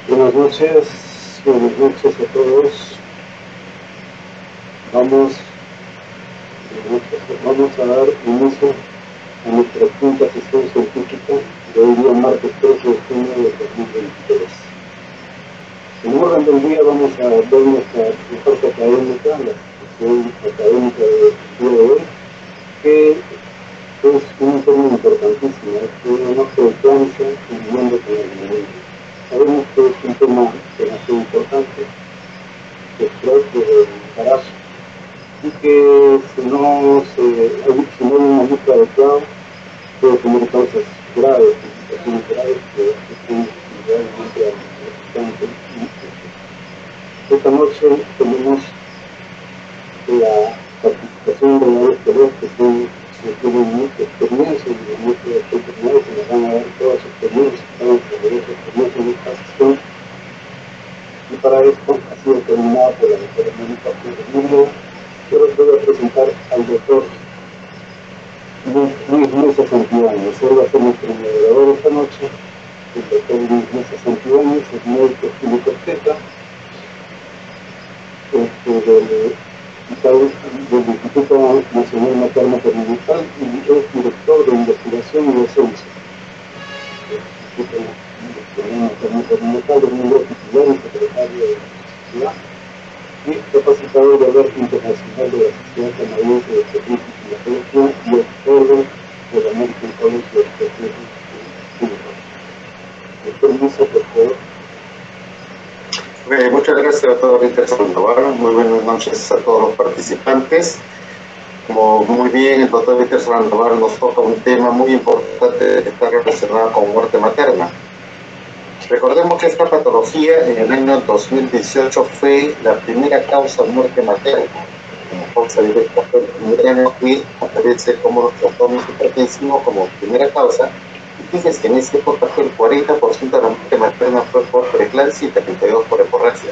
Buenas noches a todos. Vamos a dar inicio a nuestra quinta sesión científica de hoy día, martes 13 de junio de 2023. En orden del día vamos a ver nuestra oferta académica, la sesión académica del día de hoy, que es un tema importantísimo, es una frecuencia viviendo con el mundo. Sabemos que es un tema demasiado importante, después del embarazo, y que si no hay una lista adecuada, puede tener causas graves, complicaciones graves que afectan realmente a los gestante. Esta noche tenemos la participación de varios colegas que tienen mucha experiencia y muchas oportunidades que nos van a dar toda su experiencia, toda su experiencia en esta sesión. Y para esto ha sido terminada por la doctora Mónica Flores. Yo les voy a presentar al doctor Luis Mesa Santibáñez. Él va a ser nuestro moderador esta noche. El doctor Luis Mesa Santibáñez es médico clínico obstetra del Instituto Nacional Materno Perinatal y es director de investigación y docencia. El Instituto Nacional Materno Perinatal es miembro titular y secretario de la sociedad y capacitador de red internacional de la Sociedad Canadiense de Obstetricia y Ginecología y observer de la American College de Obstetricia y Ginecología. Doctor Mesa, por favor. Muchas gracias, doctor Víctor Sandoval. Muy buenas noches a todos los participantes. Como muy bien el doctor Víctor Sandoval nos toca un tema muy importante que está relacionado con muerte materna. Recordemos que esta patología en el año 2018 fue la primera causa de muerte materna. Como causa directa fue el primer año que aparece como trastorno hipertensivo como primera causa. Y fíjense que en esta época fue el 40% de la muerte materna fue por preeclampsia y 32% por hemorragia.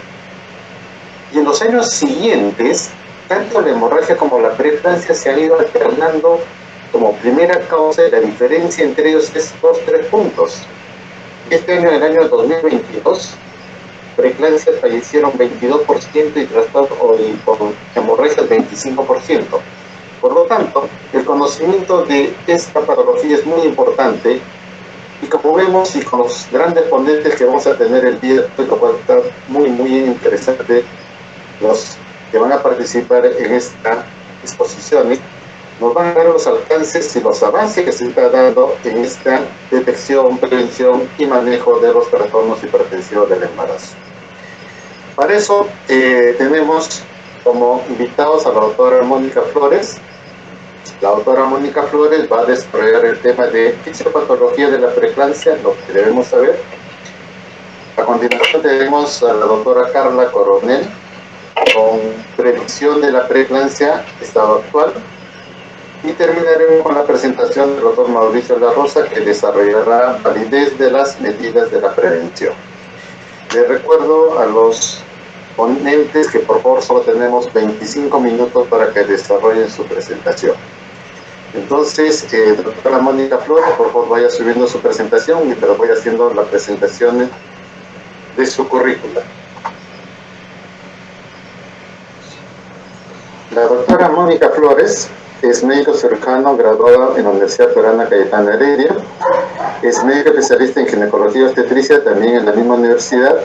Y en los años siguientes, tanto la hemorragia como la preeclampsia se han ido alternando como primera causa, y la diferencia entre ellos es 2-3 puntos. Este año, en el año 2022, preeclampsia fallecieron 22% y trastorno y por hemorragia 25%. Por lo tanto, el conocimiento de esta patología es muy importante y como vemos y con los grandes ponentes que vamos a tener el día de hoy, lo cual está muy interesante, los que van a participar en esta exposición, nos van a dar los alcances y los avances que se está dando en esta detección, prevención y manejo de los trastornos hipertensivos del embarazo. Para eso tenemos como invitados a la doctora Mónica Flores. La doctora Mónica Flores va a desarrollar el tema de fisiopatología de la preeclampsia, lo que debemos saber. A continuación tenemos a la doctora Carla Coronel con predicción de la preeclampsia, estado actual. Y terminaremos con la presentación del doctor Mauricio La Rosa, que desarrollará validez de las medidas de la prevención. Les recuerdo a los ponentes que por favor solo tenemos 25 minutos para que desarrollen su presentación. Entonces, doctora Mónica Flores, por favor vaya subiendo su presentación y te voy haciendo la presentación de su currícula. La doctora Mónica Flores es médico cirujano graduada en la Universidad Peruana Cayetano Heredia. Es médico especialista en ginecología y obstetricia también en la misma universidad.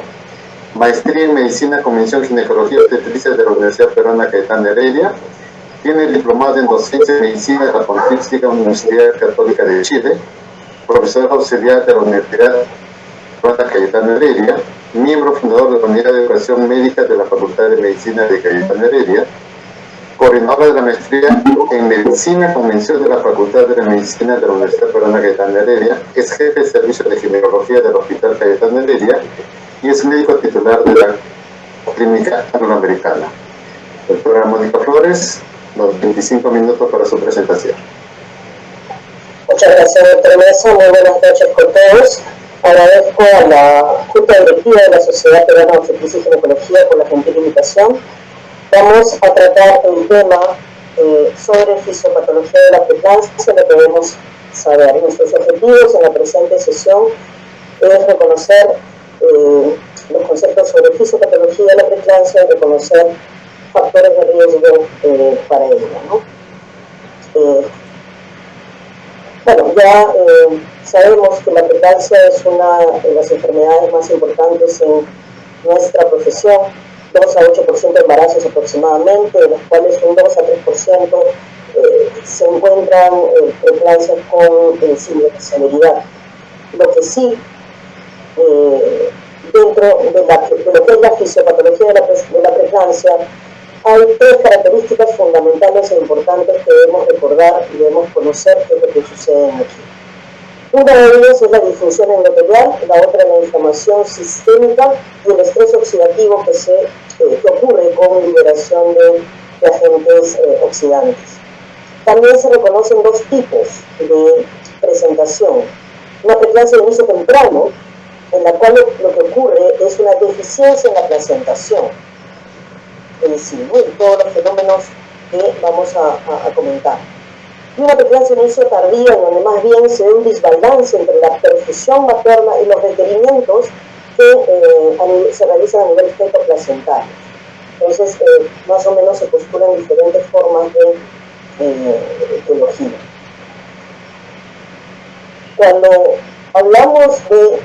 Maestría en medicina con mención ginecología y obstetricia de la Universidad Peruana Cayetano Heredia. Tiene diplomado en docencia de medicina de la Pontificia Universidad Católica de Chile. Profesor auxiliar de la Universidad Peruana Cayetano Heredia. Miembro fundador de la Unidad de Educación Médica de la Facultad de Medicina de Cayetano Heredia. Coordinadora de la maestría en Medicina con mención de la Facultad de Medicina de la Universidad Peruana Cayetano Heredia, es jefe de servicio de ginecología del Hospital Cayetano Heredia y es médico titular de la Clínica Angloamericana. Doctora Mónica Flores, los 25 minutos para su presentación. Muchas gracias, doctor Mesa. Muy buenas noches con todos. Agradezco a la Junta Directiva de la Sociedad Peruana de Obstetricia y Ginecología por la gentil invitación. Vamos a tratar un tema sobre fisiopatología de la preeclampsia, lo que debemos saber. Nuestros objetivos en la presente sesión es reconocer los conceptos sobre fisiopatología de la preeclampsia y reconocer factores de riesgo para ella, ¿no? Bueno, ya sabemos que la preeclampsia es una de las enfermedades más importantes en nuestra profesión, 2 a 8% de embarazos aproximadamente, de los cuales un 2 a 3% se encuentran preeclampsias con síndrome de severidad. Lo que sí, dentro de lo que es la fisiopatología de la preeclampsia, hay 3 características fundamentales e importantes que debemos recordar y debemos conocer qué es lo que sucede aquí. Una de ellas es la disfunción endotelial, la otra es la inflamación sistémica y el estrés oxidativo que ocurre con liberación de agentes oxidantes. También se reconocen 2 tipos de presentación. Una preeclampsia de inicio temprano, en la cual lo que ocurre es una deficiencia en la placentación en sí, ¿no? Y todos los fenómenos que vamos a comentar. Y una preeclampsia de inicio tardía, en donde más bien se ve un desbalance entre la perfusión materna y los requerimientos que se realizan a nivel feto-placentario. Entonces, más o menos se postulan diferentes formas de etiología. Cuando hablamos de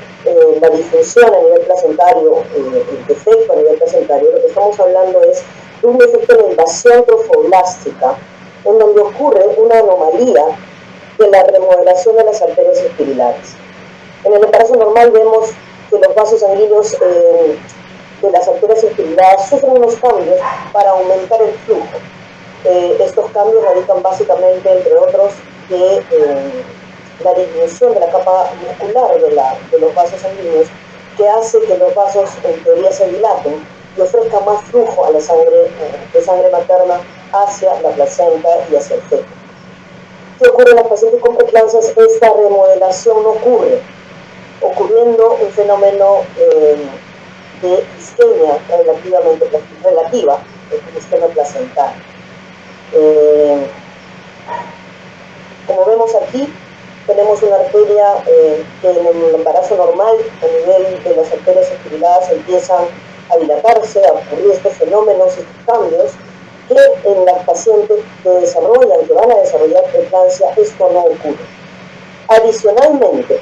la disfunción a nivel placentario, el defecto a nivel placentario, lo que estamos hablando es de un defecto de invasión trofoblástica, en donde ocurre una anomalía de la remodelación de las arterias espirilales. En el embarazo normal vemos que los vasos sanguíneos de las arterias espiriladas sufren unos cambios para aumentar el flujo. Estos cambios radican básicamente, entre otros, que la disminución de la capa muscular de los vasos sanguíneos, que hace que los vasos en teoría se dilaten y ofrezca más flujo a la sangre, de sangre materna hacia la placenta y hacia el feto. ¿Qué ocurre en las pacientes con preeclampsias? Esta remodelación no ocurre, ocurriendo un fenómeno de isquemia relativa, isquemia placental. Como vemos aquí, tenemos una arteria que en el embarazo normal, a nivel de las arterias espiriladas, empiezan a dilatarse, a ocurrir estos fenómenos, estos cambios, que en las pacientes que van a desarrollar preeclampsia, esto no ocurre. Adicionalmente,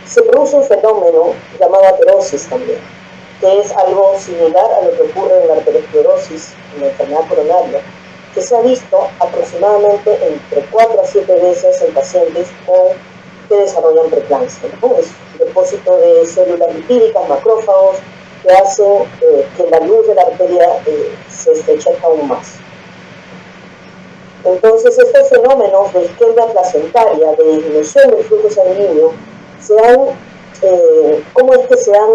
se produce un fenómeno llamado aterosis también, que es algo similar a lo que ocurre en la arteriosclerosis, en la enfermedad coronaria, que se ha visto aproximadamente entre 4 a 7 veces en pacientes que desarrollan preeclampsia, ¿no? Es un depósito de células lipídicas, macrófagos, que hacen que la luz de la arteria se estrechezca aún más. Entonces, estos fenómenos de isquemia placentaria, de disminución del flujo sanguíneo, ¿cómo es que se han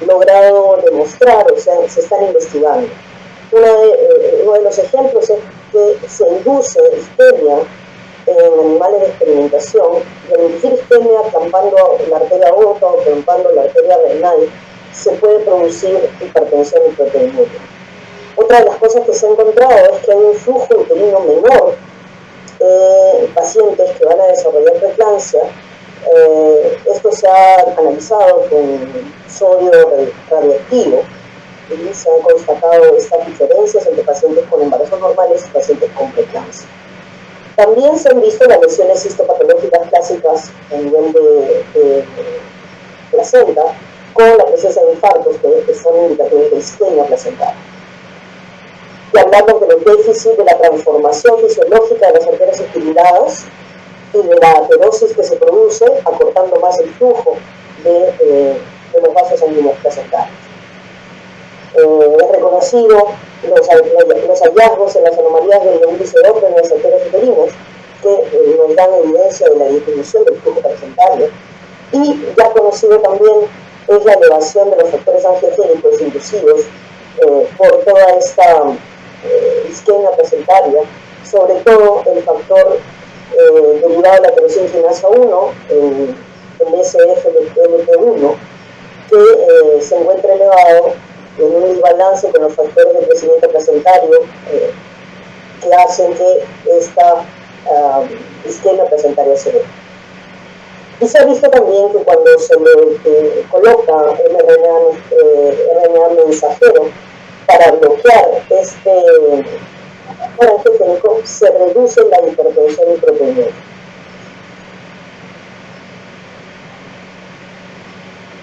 logrado demostrar o sea, se están investigando? Uno de los ejemplos es que se induce isquemia en animales de experimentación, y al inducir isquemia clampando la arteria aorta o clampando la arteria renal, se puede producir hipertensión y proteinuria. Otra de las cosas que se ha encontrado es que hay un flujo uterino menor en pacientes que van a desarrollar preeclampsia. Esto se ha analizado con sodio radioactivo y se han constatado estas diferencias entre pacientes con embarazos normales y pacientes con preeclampsia. También se han visto las lesiones histopatológicas clásicas a nivel de placenta con la presencia de infartos que son indicativos de isquemia placentaria. Y hablamos de los déficits de la transformación fisiológica de las arterias espiriladas y de la aterosis que se produce acortando más el flujo de los vasos sanguíneos placentarios. Es reconocido los hallazgos en las anomalías del índice de Doppler en las arterias uterinas que nos dan evidencia de la disminución del flujo placentario, y ya conocido también es la elevación de los factores angiogénicos inducidos por toda esta isquemia placentaria, sobre todo el factor derivado de la tirosina quinasa 1, el SFLP1, que se encuentra elevado en un desbalance con los factores de crecimiento placentario que hacen que esta isquemia placentaria se dé. Y se ha visto también que cuando se le coloca RNA mensajero para bloquear este angiogénico, se reduce la hipertensión intrauterina.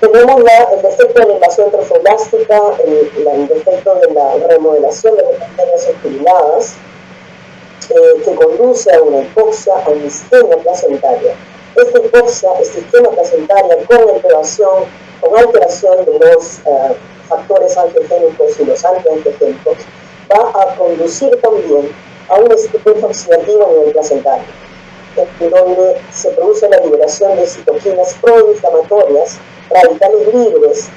Tenemos el defecto de la invasión trofoblástica, el defecto de la remodelación de las bacterias estimuladas, que conduce a una hipoxia, a una isquemia placentaria. Esta hipoxia, esta isquemia placentaria con alteración de los factores angiogénicos y los antiangiogénicos, va a conducir también a un estrés oxidativo a nivel placentario, en donde se produce la liberación de citoquinas proinflamatorias, radicales libres,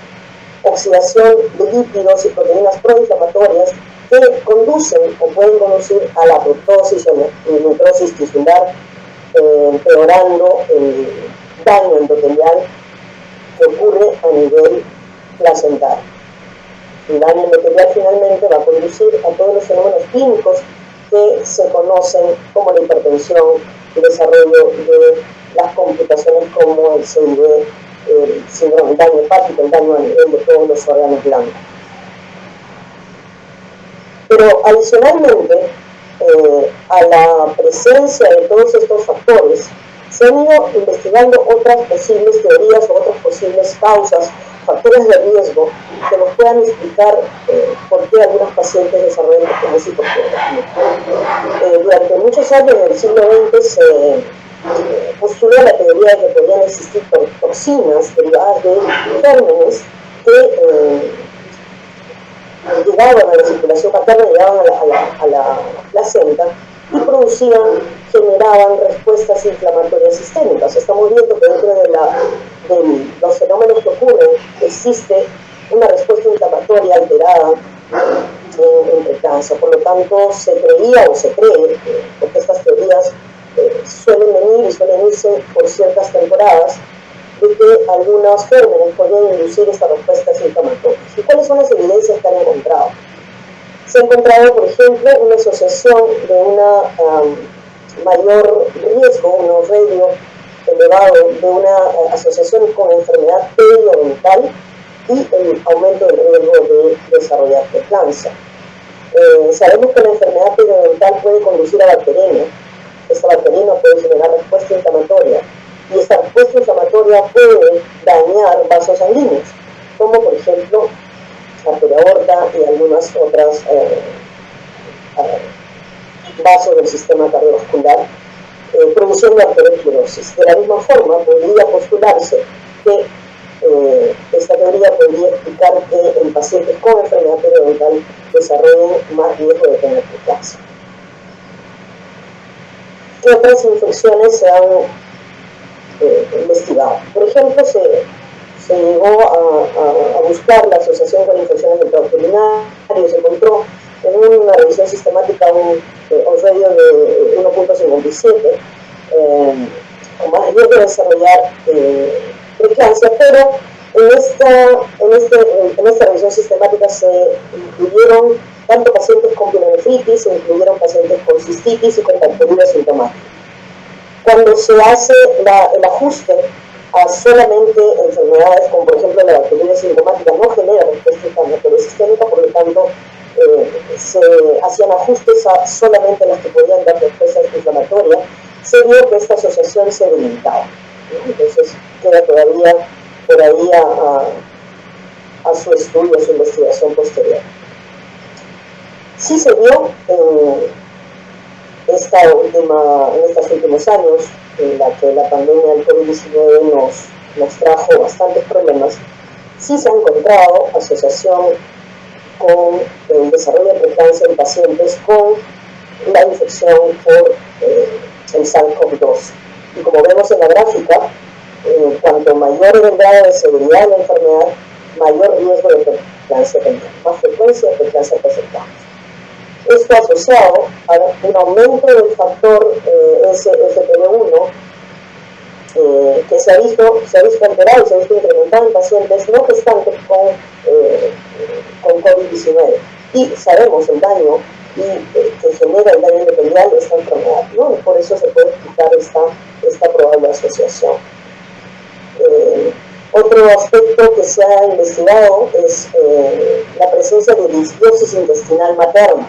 oxidación de lípidos y proteínas proinflamatorias que conducen o pueden conducir a la apoptosis o la necrosis tisular, empeorando el daño endotelial que ocurre a nivel placentario. El daño endotelial finalmente va a conducir a todos los fenómenos clínicos que se conocen como la hipertensión, el desarrollo de las complicaciones como el CID, el síndrome del daño hepático, el daño a nivel de todos los órganos blancos. Pero adicionalmente, a la presencia de todos estos factores, se han ido investigando otras posibles teorías o otras posibles causas, factores de riesgo que nos puedan explicar por qué algunos pacientes desarrollan hipertensión y por qué. Durante muchos años del siglo XX se postuló la teoría de que podían existir toxinas derivadas de gérmenes que llegaban a la circulación materna, llegaban a la placenta y generaban respuestas inflamatorias sistémicas. Estamos viendo que dentro de los fenómenos que ocurren existe una respuesta inflamatoria alterada en preeclampsia. Por lo tanto, se creía o se cree, porque estas teorías suelen venir y suelen irse por ciertas temporadas, de que algunos gérmenes pueden inducir estas respuestas inflamatorias. ¿Y cuáles son las evidencias que han encontrado? Se ha encontrado, por ejemplo, una asociación de una mayor riesgo, un riesgo elevado de una asociación con enfermedad periodontal y el aumento del riesgo de desarrollar preeclampsia. Sabemos que la enfermedad periodontal puede conducir a bacteriemia. Esta bacteriemia puede generar respuesta inflamatoria y esta respuesta inflamatoria puede dañar vasos sanguíneos, como por ejemplo arteria aorta y algunas otras vasos del sistema cardiovascular, produciendo arteriosclerosis. De la misma forma, podría postularse que esta teoría podría explicar que en pacientes con enfermedad periodontal desarrollen más riesgo de tener preeclampsia. ¿Qué otras infecciones se han investigado? Por ejemplo, se llegó a buscar la asociación con infecciones del tracto urinario, se encontró en una revisión sistemática un radio de 1.57 con más riesgo de desarrollar preeclampsia, pero en esta revisión sistemática se incluyeron tanto pacientes con pielonefritis, se incluyeron pacientes con cistitis y con bacterias sintomáticas. Cuando se hace el ajuste a solamente enfermedades como por ejemplo la bacterias sintomática no genera respuesta inflamatoria sistémica, por lo tanto se hacían ajustes a solamente las que podían dar respuesta inflamatoria, se vio que esta asociación se debilitaba. Entonces queda todavía por ahí a su estudio, a su investigación posterior. Sí se vio en estos últimos años, en la que la pandemia del COVID-19 nos trajo bastantes problemas, sí se ha encontrado asociación con el desarrollo de preeclampsia en pacientes con la infección por el SARS-CoV-2. Y como vemos en la gráfica, cuanto mayor el grado de severidad de la enfermedad, mayor riesgo de preeclampsia también, más frecuencia de preeclampsia presentable. Esto asociado a un aumento del factor SFPB1 que se ha visto alterado y se ha visto incrementado en pacientes no gestantes con COVID-19. Y sabemos el daño que genera el daño endotelial de esta enfermedad, ¿no? Y por eso se puede explicar esta probable asociación. Otro aspecto que se ha investigado es la presencia de disbiosis intestinal materna.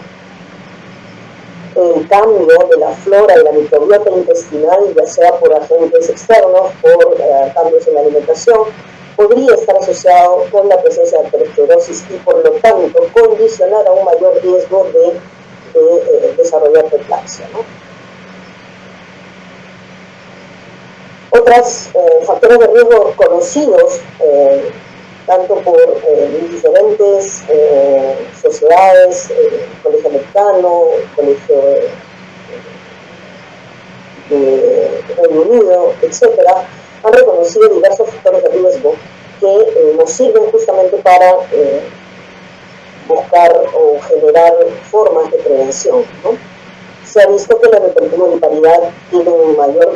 El cambio de la flora y la microbiota intestinal, ya sea por agentes externos, por cambios en la alimentación, podría estar asociado con la presencia de arteriosclerosis y por lo tanto condicionar a un mayor riesgo de desarrollar preeclampsia, ¿no? Otros factores de riesgo conocidos, tanto por diferentes sociedades, Colegio Americano, Colegio de Reino Unido, etcétera, han reconocido diversos factores de riesgo que nos sirven justamente para buscar o generar formas de prevención, ¿no? Se ha visto que la hipercomuniparidad tiene un mayor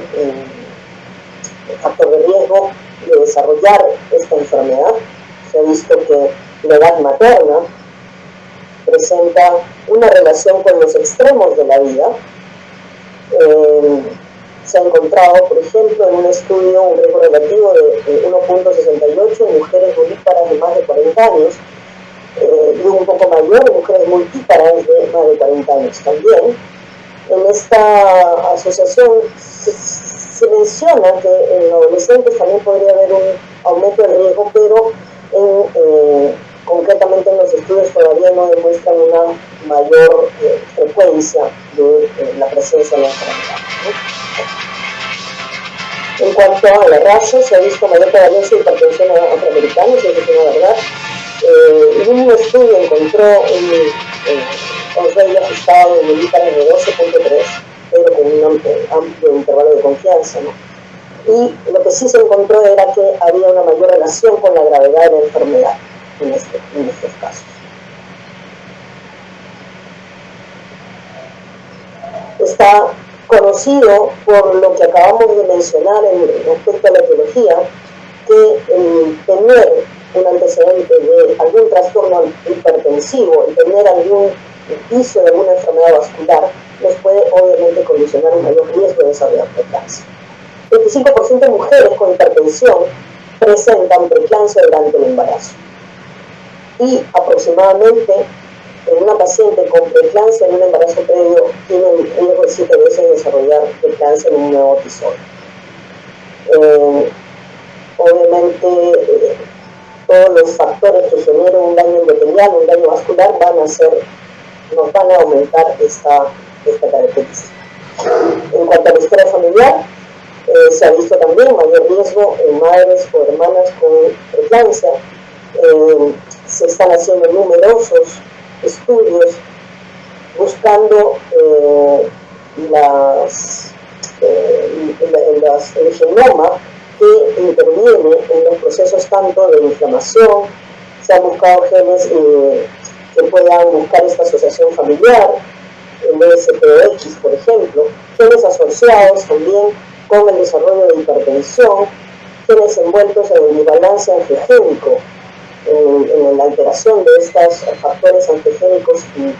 factor de riesgo de desarrollar esta enfermedad. Se ha visto que la edad materna presenta una relación con los extremos de la vida. Se ha encontrado, por ejemplo, en un estudio un riesgo relativo de 1.68 en mujeres multíparas de más de 40 años y un poco mayor en mujeres multíparas de más de 40 años también. En esta asociación se menciona que en adolescentes también podría haber un aumento del riesgo, pero concretamente en los estudios todavía no demuestran una mayor frecuencia de la presencia de la enfermedad, ¿no? En cuanto a la raza, se ha visto mayor prevalencia de hipertensión en afroamericanos, eso es una verdad. Un estudio encontró un rey ajustado de milímetros de 12.3, pero con un amplio intervalo de confianza, ¿no? Y lo que sí se encontró era que había una mayor relación con la gravedad de la enfermedad en estos casos. Está conocido por lo que acabamos de mencionar respecto a la etiología, que tener un antecedente de algún trastorno hipertensivo y tener algún inicio de alguna enfermedad vascular nos puede obviamente condicionar un mayor riesgo de desarrollar preeclampsia. 25% de mujeres con hipertensión presentan preeclampsia durante el embarazo y aproximadamente en una paciente con preeclampsia en un embarazo previo tiene un riesgo de 7 veces de desarrollar preeclampsia en un nuevo episodio. Obviamente todos los factores que generan un daño endotelial, un daño vascular nos van a aumentar esta característica. En cuanto a la historia familiar, se ha visto también mayor riesgo en madres o hermanas con preeclampsia. Se están haciendo numerosos estudios buscando el genoma que interviene en los procesos tanto de inflamación. Se han buscado genes que puedan buscar esta asociación familiar, el SPOX, por ejemplo, genes asociados también con el desarrollo de hipertensión, genes envueltos en el desbalance angiogénico, en la alteración de estos factores angiogénicos y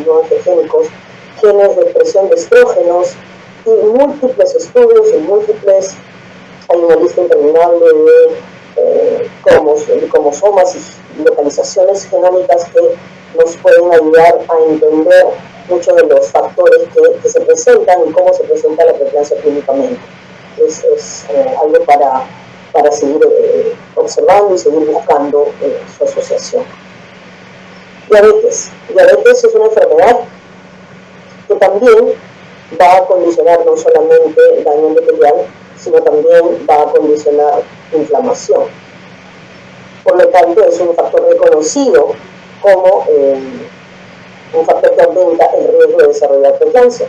no angiogénicos, genes de expresión de estrógenos y múltiples estudios y hay una lista interminable de cromosomas y localizaciones genómicas que nos pueden ayudar a entender muchos de los factores que se presentan y cómo se presenta la preeclampsia clínicamente. Es algo para seguir observando y seguir buscando su asociación. Diabetes. Diabetes es una enfermedad que también va a condicionar no solamente daño endotelial, sino también va a condicionar inflamación. Por lo tanto, es un factor reconocido como un factor que aumenta el riesgo de desarrollar preeclampsia.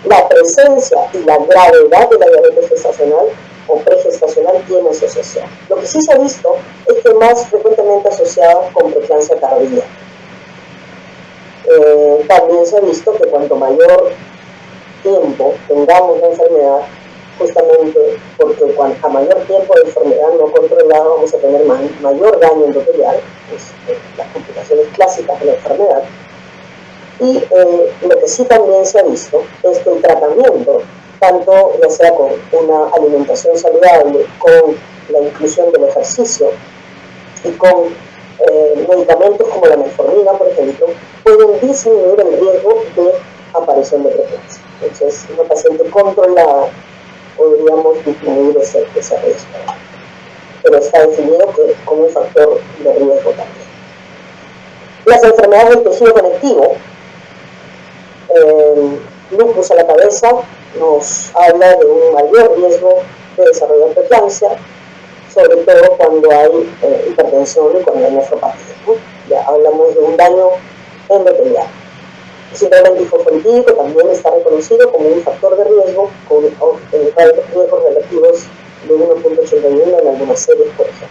La presencia y la gravedad de la diabetes gestacional o pregestacional tiene asociación. Lo que sí se ha visto es que más frecuentemente asociada con preeclampsia tardía. También se ha visto que cuanto mayor tiempo tengamos la enfermedad, justamente porque a mayor tiempo de enfermedad no controlada vamos a tener mayor daño endotelial, las complicaciones clásicas de la enfermedad. Y lo que sí también se ha visto es que el tratamiento, tanto ya sea con una alimentación saludable, con la inclusión del ejercicio y con medicamentos como la metformina, por ejemplo, pueden disminuir el riesgo de aparición de preeclampsia. Entonces, una paciente controlada podríamos disminuir ese riesgo. Pero está definido que como un factor de riesgo también. Las enfermedades del tejido conectivo, lupus a la cabeza nos habla de un mayor riesgo de desarrollar preeclampsia, sobre todo cuando hay hipertensión y cuando hay nefropatía, ¿no? Ya hablamos de un daño endotelial. El síndrome linfofosfolítico también está reconocido como un factor de riesgo con riesgos relativos de 1.81 en algunas series, por ejemplo.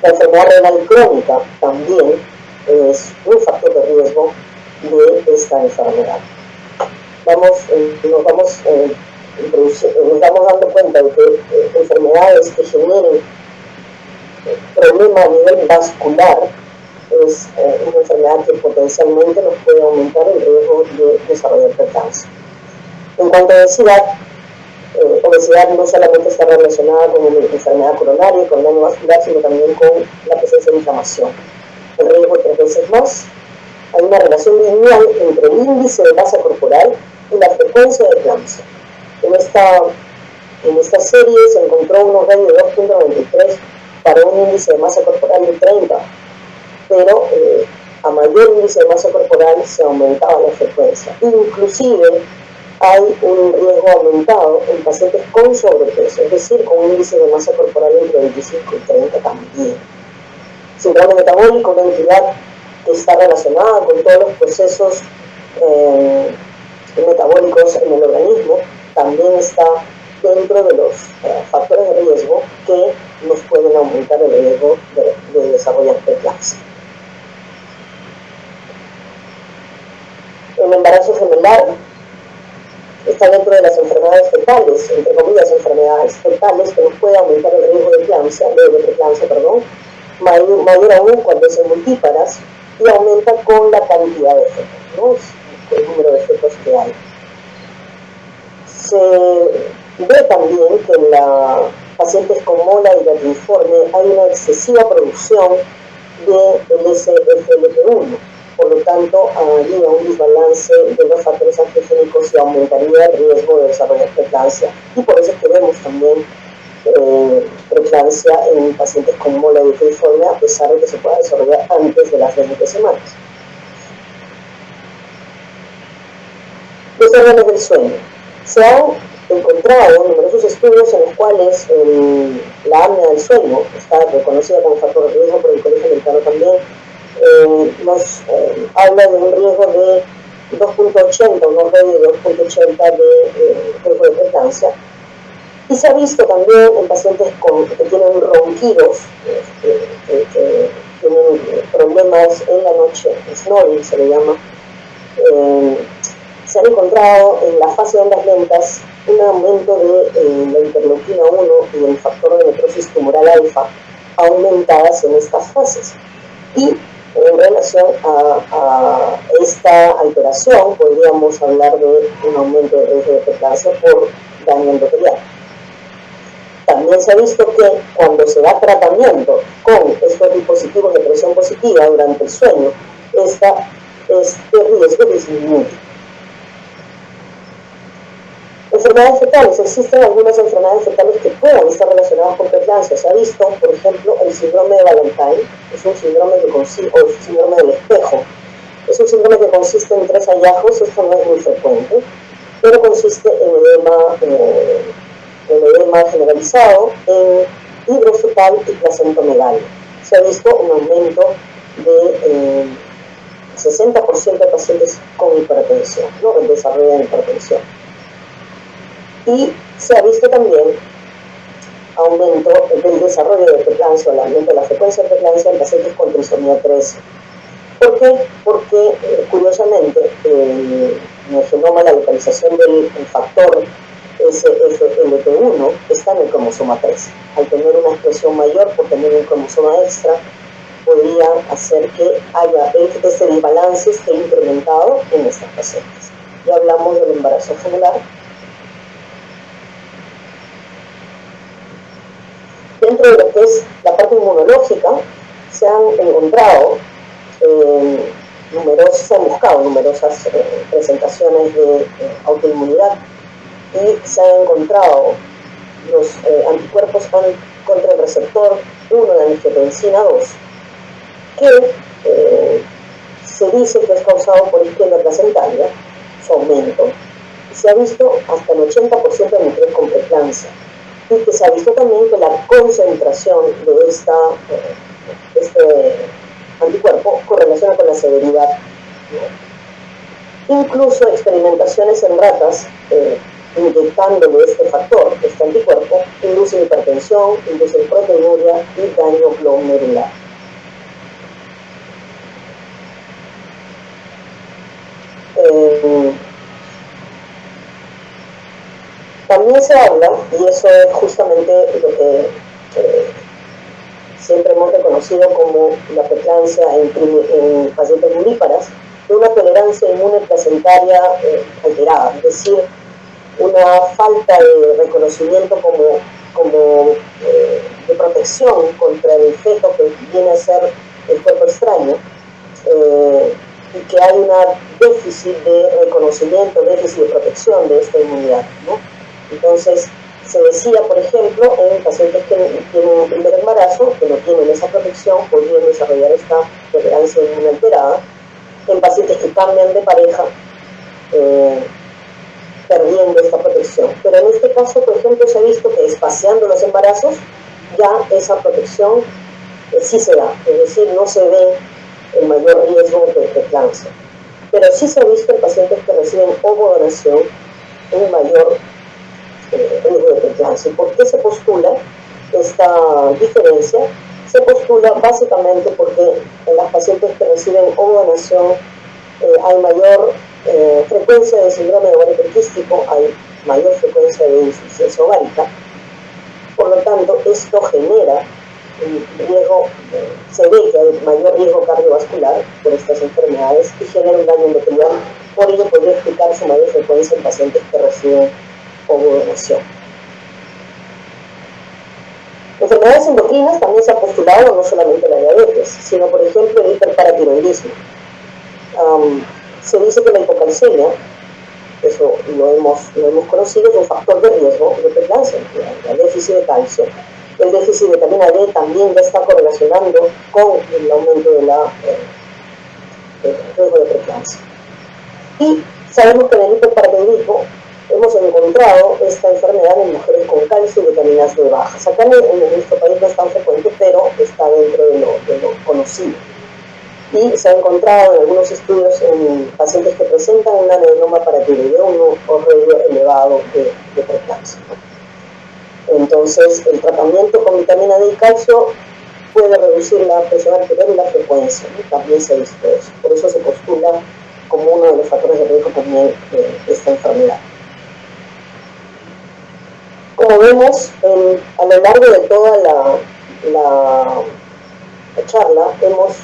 La enfermedad renal crónica también es un factor de riesgo de esta enfermedad. Nos vamos dando cuenta de que enfermedades que generen problema a nivel vascular es una enfermedad que potencialmente nos puede aumentar el riesgo de desarrollar preeclampsia. En cuanto a obesidad, obesidad no solamente está relacionada con una enfermedad coronaria, con daño vascular, sino también con la presencia de inflamación. El riesgo 3 veces más. Hay una relación lineal entre el índice de masa corporal y la frecuencia de eclampsia. En esta serie se encontró unos rayos de 2.93 para un índice de masa corporal de 30, pero a mayor índice de masa corporal se aumentaba la frecuencia. Inclusive hay un riesgo aumentado en pacientes con sobrepeso, es decir, con un índice de masa corporal entre 25 y 30 también. Síndrome metabólico, una entidad que está relacionada con todos los procesos metabólicos en el organismo, también está dentro de los factores de riesgo que nos pueden aumentar el riesgo de desarrollar preeclampsia. El embarazo gemelar está dentro de las enfermedades fetales, entre comillas enfermedades fetales, que nos puede aumentar el riesgo de preeclampsia, mayor aún cuando es en multíparas, y aumenta con la cantidad de fetos, ¿no? El número de fetos que hay. Se ve también que en pacientes con mola y gatiforme hay una excesiva producción del SFLT1, por lo tanto habría un desbalance de los factores angiogénicos y aumentaría el riesgo de desarrollar preeclampsia, y por eso es que vemos también preeclampsia en pacientes con mola y gatiforme, a pesar de que se pueda desarrollar antes de las 20 semanas. Desórdenes del sueño. Se han encontrado numerosos estudios en los cuales la apnea del sueño está reconocida como factor de riesgo por el Colegio Americano también. Nos habla de un riesgo de 2.80, unos radios de 2.80 de riesgo de preeclampsia. Y se ha visto también en pacientes que tienen ronquidos, que tienen problemas en la noche, snoring se le llama. Se han encontrado en la fase de ondas lentas un aumento de la interleuquina 1 y el factor de necrosis tumoral alfa aumentadas en estas fases. Y en relación a esta alteración, podríamos hablar de un aumento de riesgo de preeclampsia por daño endotelial. También se ha visto que cuando se da tratamiento con estos dispositivos de presión positiva durante el sueño, este riesgo disminuye. Enfermedades fetales. Existen algunas enfermedades fetales que puedan estar relacionadas con preeclampsia. Se ha visto, por ejemplo, el síndrome de Valentine, es un síndrome que consiste, o el síndrome del espejo. Es un síndrome que consiste en 3 hallazgos, esto no es muy frecuente, pero consiste en edema generalizado, en hidrofetal y placentomegalia. Se ha visto un aumento de 60% de pacientes con hipertensión, ¿no? El desarrollo de hipertensión. Y se ha visto también aumento del desarrollo de preeclampsia, el aumento de la frecuencia de preeclampsia en pacientes con trisomía 13. ¿Por qué? Porque, curiosamente, en el genoma la localización del factor SFLT1 está en el cromosoma 13. Al tener una expresión mayor por tener un cromosoma extra, podría hacer que haya este desbalance esté incrementado en estas pacientes. Ya hablamos del embarazo gemelar. Dentro de es la parte inmunológica. Se han encontrado se han buscado numerosas presentaciones de autoinmunidad y se han encontrado los anticuerpos contra el receptor 1 de angiotensina 2, que se dice que es causado por isquemia placentaria, su aumento, y se ha visto hasta el 80% de mujeres con preeclampsia, y que se ha visto también que la concentración de este anticuerpo correlaciona con la severidad. Incluso experimentaciones en ratas inyectándole este factor, este anticuerpo, inducen hipertensión, inducen proteinuria y daño glomerular. También se habla, y eso es justamente lo que siempre hemos reconocido como la preeclampsia en pacientes vivíparas, de una tolerancia inmune placentaria alterada, es decir, una falta de reconocimiento como de protección contra el feto que viene a ser el cuerpo extraño, y que hay un déficit de reconocimiento, déficit de protección de esta inmunidad, ¿no? Entonces, se decía, por ejemplo, en pacientes que tienen un primer embarazo, que no tienen esa protección, podrían desarrollar esta tolerancia inmune alterada. En pacientes que cambian de pareja, perdiendo esta protección. Pero en este caso, por ejemplo, se ha visto que espaciando los embarazos, ya esa protección sí se da, es decir, no se ve el mayor riesgo de preeclampsia. Pero sí se ha visto en pacientes que reciben ovodonación un mayor riesgo de preeclampsia. ¿Por qué se postula esta diferencia? Se postula básicamente porque en las pacientes que reciben ovodonación hay mayor frecuencia de síndrome de ovario poliquístico, hay mayor frecuencia de insuficiencia ovárica. Por lo tanto, esto genera un riesgo, se ve que hay mayor riesgo cardiovascular por estas enfermedades y genera un daño endocrino. Por ello podría explicar su mayor frecuencia en pacientes que reciben ovodonación. Enfermedades endocrinas también se ha postulado, no solamente la diabetes, sino por ejemplo el hiperparatiroidismo. Se dice que la hipocalcemia, eso lo hemos conocido, es un factor de riesgo de preeclampsia, el déficit de calcio. El déficit de vitamina D también ya está correlacionando con el aumento del riesgo de preeclampsia. Y sabemos que en el hiperparatiroidismo hemos encontrado esta enfermedad en mujeres con calcio y vitaminas D bajas. Acá en nuestro país no es tan frecuente, pero está dentro de lo conocido. Y se ha encontrado en algunos estudios en pacientes que presentan un adenoma paratiroideo, un riesgo elevado de preeclampsia. Entonces, el tratamiento con vitamina D y calcio puede reducir la presión arterial y la frecuencia, ¿no? También se ha visto eso. Por eso se postula como uno de los factores de riesgo también de esta enfermedad. Como vemos, a lo largo de toda la charla, hemos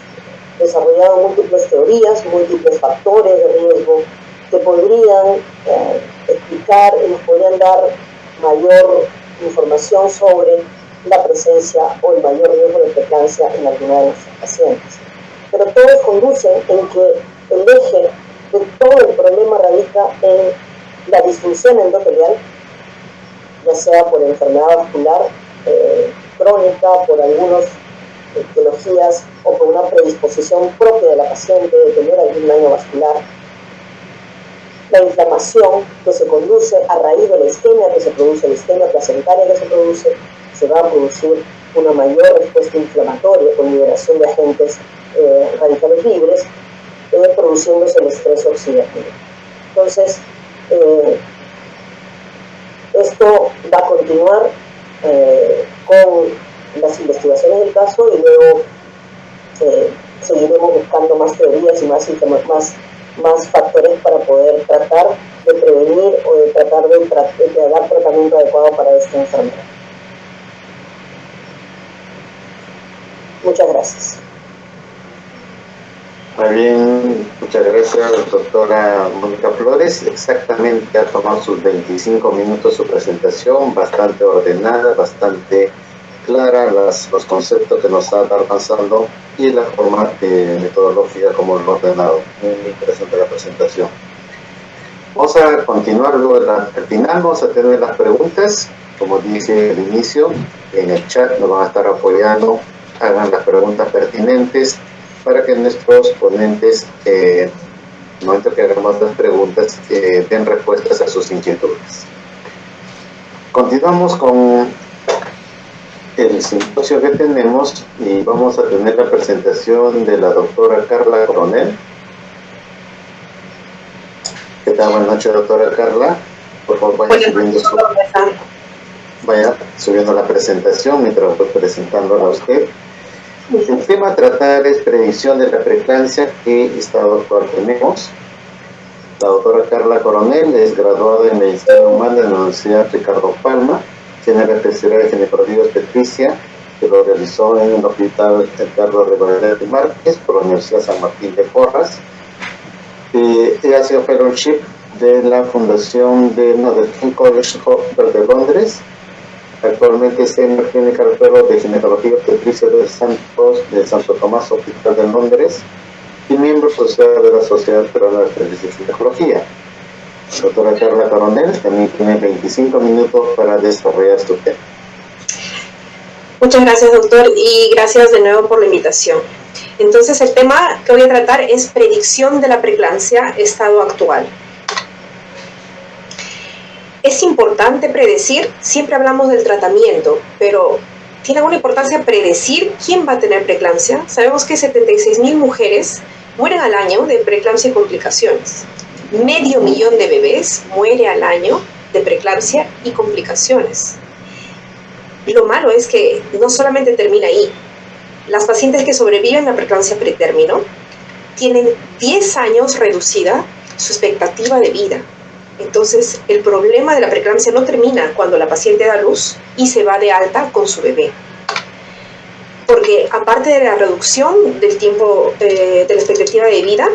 desarrollado múltiples teorías, múltiples factores de riesgo que podrían explicar y nos podrían dar mayor información sobre la presencia o el mayor riesgo de preeclampsia en alguna de nuestros pacientes. Pero todos conducen en que el eje de todo el problema radica en la disfunción endotelial, ya sea por enfermedad vascular crónica, por algunas etiologías o por una predisposición propia de la paciente de tener algún daño vascular. La inflamación que se conduce a raíz de la isquemia que se produce, la isquemia placentaria que se va a producir una mayor respuesta inflamatoria con liberación de agentes radicales libres, produciéndose el estrés oxidativo. Entonces, esto va a continuar con las investigaciones del caso y luego seguiremos buscando más teorías y más factores para poder tratar de prevenir o de tratar de dar tratamiento adecuado para esta enfermedad. Muchas gracias. Muy bien, muchas gracias, doctora Mónica Flores. Exactamente ha tomado sus 25 minutos su presentación, bastante ordenada, bastante clara los conceptos que nos está alcanzando y la forma metodológica como lo ordenado. Muy interesante la presentación. Vamos a continuar luego al final, vamos a tener las preguntas. Como dije al inicio, en el chat nos van a estar apoyando, hagan las preguntas pertinentes para que nuestros ponentes, en el momento que hagamos las preguntas, den respuestas a sus inquietudes. Continuamos con el simposio que tenemos y vamos a tener la presentación de la doctora Carla Coronel. ¿Qué tal? Buenas noches, doctora Carla. Por favor, vaya subiendo la presentación mientras voy presentándola a usted. El tema a tratar es prevención de la preeclampsia. ¿Qué estado actual tenemos? La doctora Carla Coronel es graduada en Medicina Humana de la Universidad Ricardo Palma. Tiene la especialidad de ginecología obstetricia, que lo realizó en el Hospital Edgardo Rivadavia Márquez por la Universidad San Martín de Porras. Ella ha sido fellowship de la Fundación del King College de Londres. Actualmente es Senior Clinical Fellow de Ginecología Obstetricia de Santo Tomás Hospital de Londres y miembro social de la Sociedad Peruana de Obstetricia y Ginecología. Doctora Carla Coronel también tiene 25 minutos para desarrollar su tema. Muchas gracias, doctor, y gracias de nuevo por la invitación. Entonces, el tema que voy a tratar es predicción de la preeclampsia, estado actual. Es importante predecir, siempre hablamos del tratamiento, pero ¿tiene alguna importancia predecir quién va a tener preeclampsia? Sabemos que 76,000 mujeres mueren al año de preeclampsia y complicaciones. 500,000 de bebés muere al año de preeclampsia y complicaciones. Lo malo es que no solamente termina ahí. Las pacientes que sobreviven a preeclampsia pretérmino tienen 10 años reducida su expectativa de vida. Entonces, el problema de la preeclampsia no termina cuando la paciente da luz y se va de alta con su bebé. Porque aparte de la reducción del tiempo de la expectativa de vida,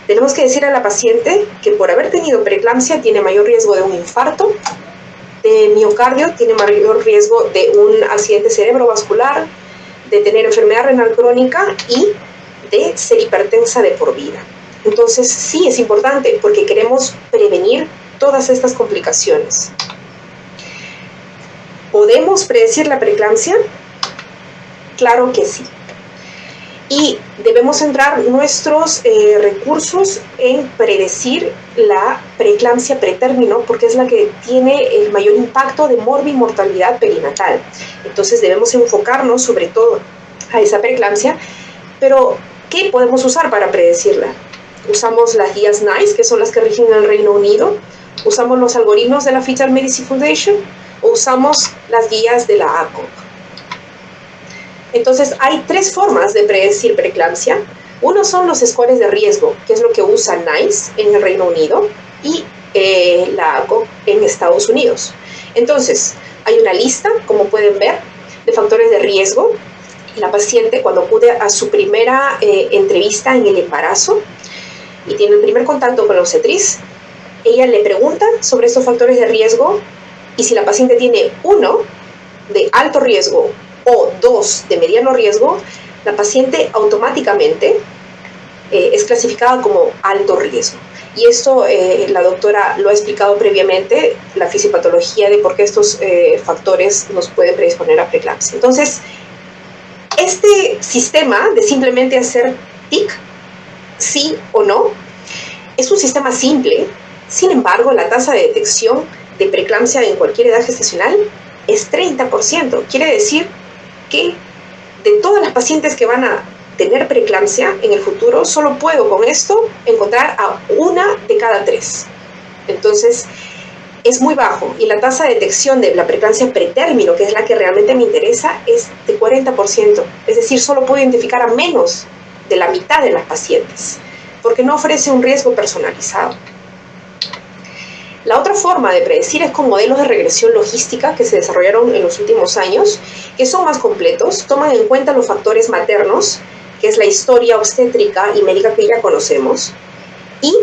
tenemos que decir a la paciente que por haber tenido preeclampsia tiene mayor riesgo de un infarto, de miocardio, tiene mayor riesgo de un accidente cerebrovascular, de tener enfermedad renal crónica y de ser hipertensa de por vida. Entonces, sí es importante porque queremos prevenir todas estas complicaciones. ¿Podemos predecir la preeclampsia? Claro que sí. Y debemos centrar nuestros recursos en predecir la preeclampsia pretérmino porque es la que tiene el mayor impacto de morbimortalidad perinatal. Entonces debemos enfocarnos sobre todo a esa preeclampsia, pero ¿qué podemos usar para predecirla? Usamos las guías NICE, que son las que rigen en el Reino Unido, usamos los algoritmos de la Fetal Medicine Foundation o usamos las guías de la ACOG. Entonces, hay 3 formas de predecir preeclampsia. Uno son los scores de riesgo, que es lo que usa NICE en el Reino Unido y la ACOG en Estados Unidos. Entonces, hay una lista, como pueden ver, de factores de riesgo. La paciente, cuando acude a su primera entrevista en el embarazo y tiene el primer contacto con la obstetriz, ella le pregunta sobre estos factores de riesgo y si la paciente tiene 1 de alto riesgo o 2 de mediano riesgo, la paciente automáticamente es clasificada como alto riesgo. Y esto la doctora lo ha explicado previamente, la fisiopatología de por qué estos factores nos pueden predisponer a preeclampsia. Entonces, este sistema de simplemente hacer tic, sí o no, es un sistema simple. Sin embargo, la tasa de detección de preeclampsia en cualquier edad gestacional es 30%. Quiere decir que de todas las pacientes que van a tener preeclampsia en el futuro, solo puedo con esto encontrar a 1 de cada 3. Entonces, es muy bajo. Y la tasa de detección de la preeclampsia pretérmino, que es la que realmente me interesa, es de 40%. Es decir, solo puedo identificar a menos de la mitad de las pacientes, porque no ofrece un riesgo personalizado. La otra forma de predecir es con modelos de regresión logística que se desarrollaron en los últimos años, que son más completos, toman en cuenta los factores maternos, que es la historia obstétrica y médica que ya conocemos, y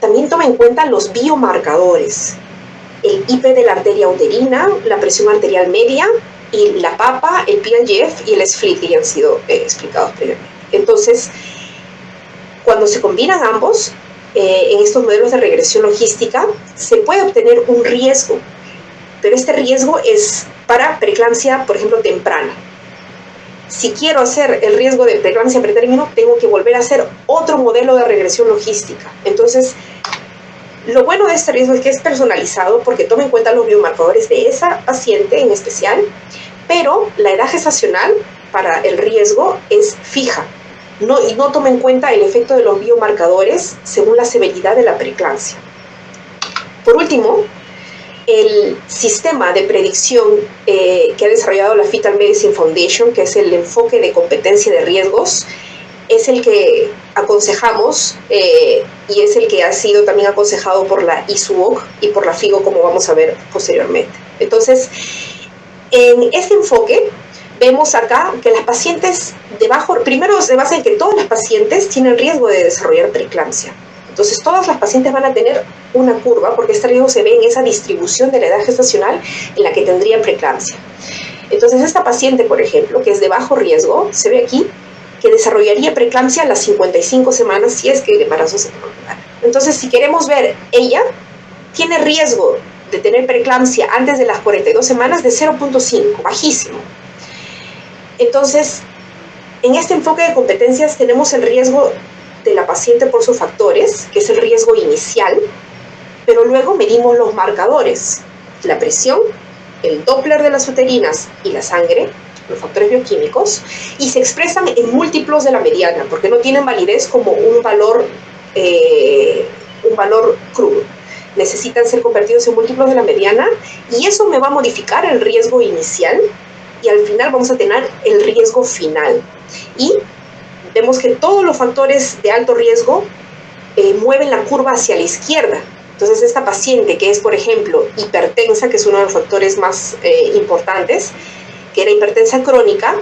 también toma en cuenta los biomarcadores, el IP de la arteria uterina, la presión arterial media, y la PAPA, el PLGF y el SFLIT, que ya han sido explicados previamente. Entonces, cuando se combinan ambos, en estos modelos de regresión logística, se puede obtener un riesgo, pero este riesgo es para preeclampsia, por ejemplo, temprana. Si quiero hacer el riesgo de preeclampsia pretérmino, tengo que volver a hacer otro modelo de regresión logística. Entonces, lo bueno de este riesgo es que es personalizado porque toma en cuenta los biomarcadores de esa paciente en especial, pero la edad gestacional para el riesgo es fija. Y no toma en cuenta el efecto de los biomarcadores según la severidad de la preeclampsia. Por último, el sistema de predicción que ha desarrollado la Fetal Medicine Foundation, que es el enfoque de competencia de riesgos, es el que aconsejamos y es el que ha sido también aconsejado por la ISUOC y por la FIGO, como vamos a ver posteriormente. Entonces, en este enfoque vemos acá que las pacientes primero se basa en que todas las pacientes tienen riesgo de desarrollar preeclampsia. Entonces, todas las pacientes van a tener una curva, porque este riesgo se ve en esa distribución de la edad gestacional en la que tendrían preeclampsia. Entonces, esta paciente, por ejemplo, que es de bajo riesgo, se ve aquí que desarrollaría preeclampsia a las 55 semanas si es que el embarazo se prolongara. Entonces, si queremos ver, ella tiene riesgo de tener preeclampsia antes de las 42 semanas de 0.5, bajísimo. Entonces, en este enfoque de competencias tenemos el riesgo de la paciente por sus factores, que es el riesgo inicial, pero luego medimos los marcadores, la presión, el Doppler de las uterinas y la sangre, los factores bioquímicos, y se expresan en múltiplos de la mediana, porque no tienen validez como un valor crudo. Necesitan ser convertidos en múltiplos de la mediana, y eso me va a modificar el riesgo inicial, y al final vamos a tener el riesgo final. Y vemos que todos los factores de alto riesgo mueven la curva hacia la izquierda. Entonces, esta paciente que es, por ejemplo, hipertensa, que es uno de los factores más importantes, que era hipertensa crónica,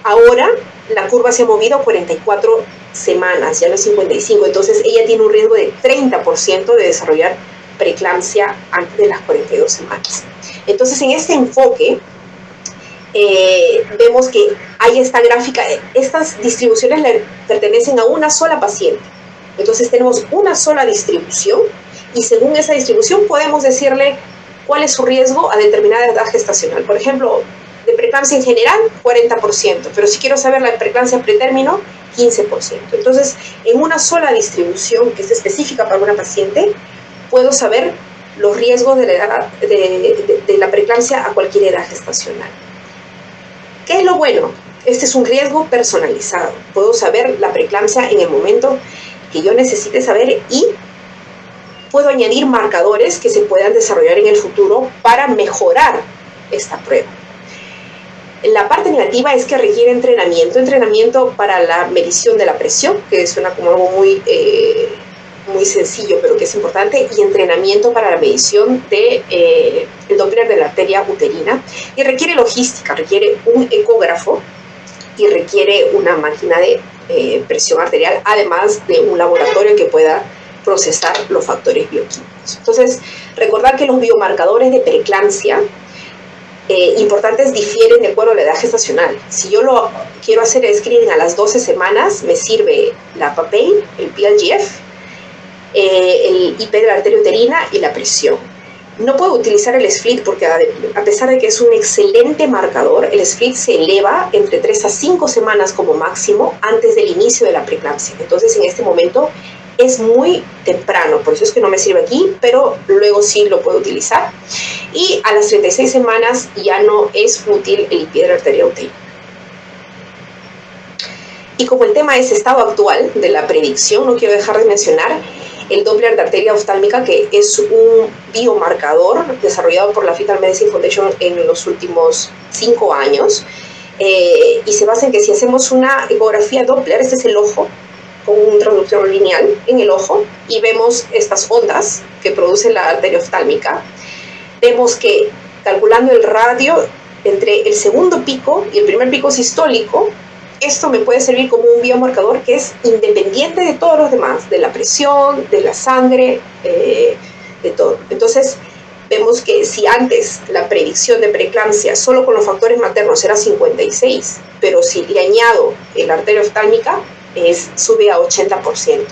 ahora la curva se ha movido a 44 semanas, ya no es 55. Entonces, ella tiene un riesgo de 30% de desarrollar preeclampsia antes de las 42 semanas. Entonces, en este enfoque, vemos que hay esta gráfica, estas distribuciones le pertenecen a una sola paciente. Entonces tenemos una sola distribución y según esa distribución podemos decirle cuál es su riesgo a determinada edad gestacional. Por ejemplo, de preeclampsia en general, 40%, pero si quiero saber la preeclampsia pretérmino, 15%. Entonces, en una sola distribución que es específica para una paciente, puedo saber los riesgos de la edad de la preeclampsia a cualquier edad gestacional. ¿Qué es lo bueno? Este es un riesgo personalizado. Puedo saber la preeclampsia en el momento que yo necesite saber y puedo añadir marcadores que se puedan desarrollar en el futuro para mejorar esta prueba. La parte negativa es que requiere entrenamiento para la medición de la presión, que suena como algo muy sencillo, pero que es importante, y entrenamiento para la medición del Doppler de la arteria uterina, y requiere logística, requiere un ecógrafo y requiere una máquina de presión arterial, además de un laboratorio que pueda procesar los factores bioquímicos. Entonces, recordar que los biomarcadores de preeclampsia importantes difieren de acuerdo a la edad gestacional. Si yo lo quiero hacer el screening a las 12 semanas, me sirve la PAPEI, el PLGF, el IP de la arteria uterina y la presión. No puedo utilizar el SFLIT porque a pesar de que es un excelente marcador, el SFLIT se eleva entre 3 a 5 semanas como máximo antes del inicio de la preeclampsia. Entonces, en este momento es muy temprano, por eso es que no me sirve aquí, pero luego sí lo puedo utilizar. Y a las 36 semanas ya no es útil el IP de la arteria uterina. Y como el tema es estado actual de la predicción, no quiero dejar de mencionar el Doppler de arteria oftálmica, que es un biomarcador desarrollado por la Fetal Medicine Foundation en los últimos 5 años, y se basa en que si hacemos una ecografía Doppler, este es el ojo, con un traductor lineal en el ojo, y vemos estas ondas que produce la arteria oftálmica, vemos que calculando el radio entre el segundo pico y el primer pico sistólico, esto me puede servir como un biomarcador que es independiente de todos los demás, de la presión, de la sangre, de todo. Entonces, vemos que si antes la predicción de preeclampsia solo con los factores maternos era 56, pero si le añado la arteria oftálmica, sube a 80%.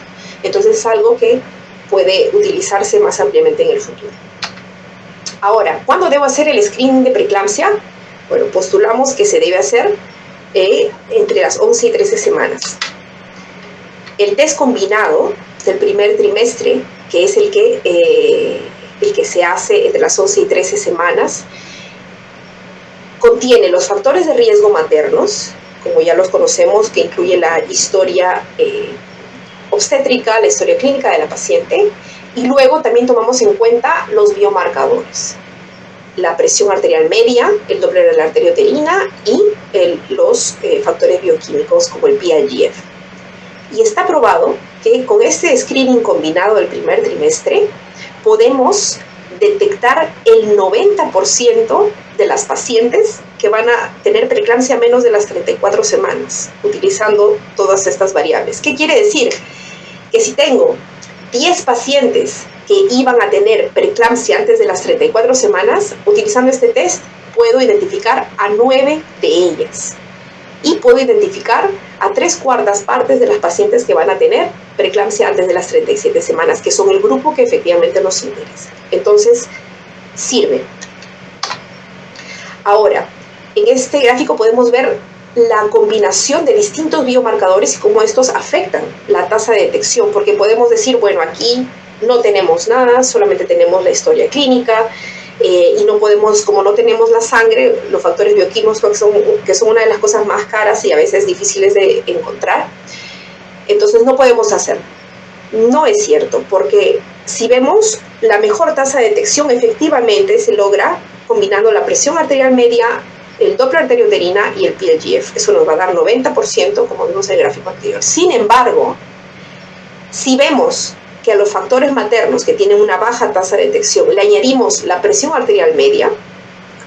Entonces es algo que puede utilizarse más ampliamente en el futuro. Ahora, ¿cuándo debo hacer el screening de preeclampsia? Bueno, postulamos que se debe hacer entre las 11 y 13 semanas. El test combinado del primer trimestre, que es el que se hace entre las 11 y 13 semanas, contiene los factores de riesgo maternos, como ya los conocemos, que incluye la historia obstétrica, la historia clínica de la paciente, y luego también tomamos en cuenta los biomarcadores, la presión arterial media, el Doppler de la arteria uterina y los factores bioquímicos como el PIGF. Y está probado que con este screening combinado del primer trimestre podemos detectar el 90% de las pacientes que van a tener preeclampsia menos de las 34 semanas, utilizando todas estas variables. ¿Qué quiere decir? Que si tengo 10 pacientes que iban a tener preeclampsia antes de las 34 semanas, utilizando este test puedo identificar a 9 de ellas. Y puedo identificar a 3/4 partes de las pacientes que van a tener preeclampsia antes de las 37 semanas, que son el grupo que efectivamente nos interesa. Entonces, sirve. Ahora, en este gráfico podemos ver la combinación de distintos biomarcadores y cómo estos afectan la tasa de detección, porque podemos decir, bueno, aquí no tenemos nada, solamente tenemos la historia clínica, y no podemos, como no tenemos la sangre, los factores bioquímicos que son una de las cosas más caras y a veces difíciles de encontrar, entonces no podemos hacerlo. No es cierto, porque si vemos la mejor tasa de detección efectivamente se logra combinando la presión arterial media, el Doppler arteria uterina y el PIGF. Eso nos va a dar 90%, como vimos en el gráfico anterior. Sin embargo, si vemos que a los factores maternos que tienen una baja tasa de detección le añadimos la presión arterial media,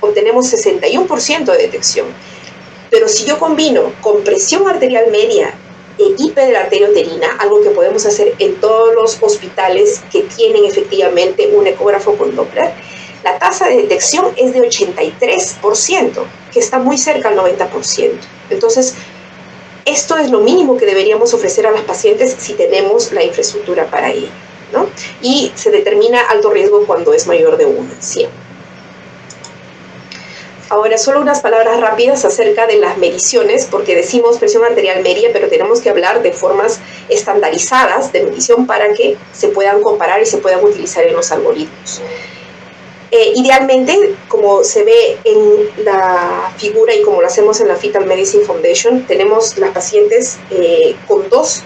obtenemos 61% de detección. Pero si yo combino con presión arterial media e IP de la arteria uterina, algo que podemos hacer en todos los hospitales que tienen efectivamente un ecógrafo con Doppler, la tasa de detección es de 83%, que está muy cerca al 90%. Entonces, esto es lo mínimo que deberíamos ofrecer a las pacientes si tenemos la infraestructura para ello, ¿no? Y se determina alto riesgo cuando es mayor de 1 en 100. Ahora, solo unas palabras rápidas acerca de las mediciones, porque decimos presión arterial media, pero tenemos que hablar de formas estandarizadas de medición para que se puedan comparar y se puedan utilizar en los algoritmos. Idealmente, como se ve en la figura y como lo hacemos en la Fetal Medicine Foundation, tenemos las pacientes con 2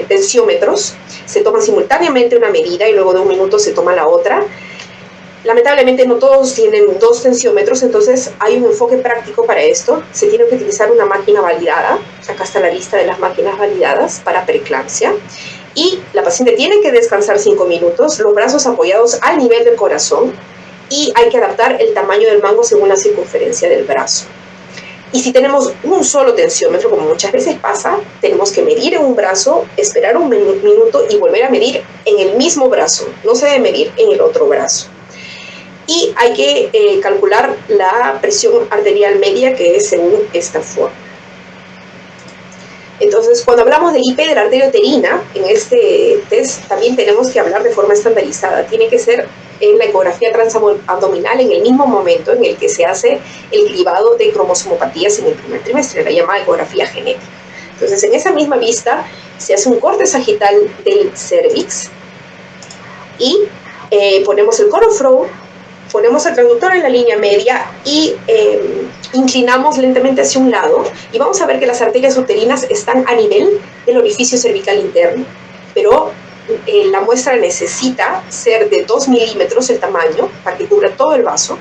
tensiómetros, se toman simultáneamente una medida y luego de 1 minuto se toma la otra. Lamentablemente no todos tienen 2 tensiómetros, entonces hay un enfoque práctico para esto. Se tiene que utilizar una máquina validada, acá está la lista de las máquinas validadas para preeclampsia, y la paciente tiene que descansar 5 minutos, los brazos apoyados al nivel del corazón, y hay que adaptar el tamaño del mango según la circunferencia del brazo. Y si tenemos un solo tensiómetro, como muchas veces pasa, tenemos que medir en un brazo, esperar 1 minuto y volver a medir en el mismo brazo. No se debe medir en el otro brazo. Y hay que calcular la presión arterial media, que es según esta forma. Entonces, cuando hablamos del IP de la arteria uterina, en este test también tenemos que hablar de forma estandarizada. Tiene que ser en la ecografía transabdominal en el mismo momento en el que se hace el cribado de cromosomopatías en el primer trimestre, la llamada ecografía genética. Entonces, en esa misma vista se hace un corte sagital del cervix y ponemos el colon flow, ponemos el transductor en la línea media y inclinamos lentamente hacia un lado y vamos a ver que las arterias uterinas están a nivel del orificio cervical interno, pero la muestra necesita ser de 2 milímetros el tamaño para que cubra todo el vaso.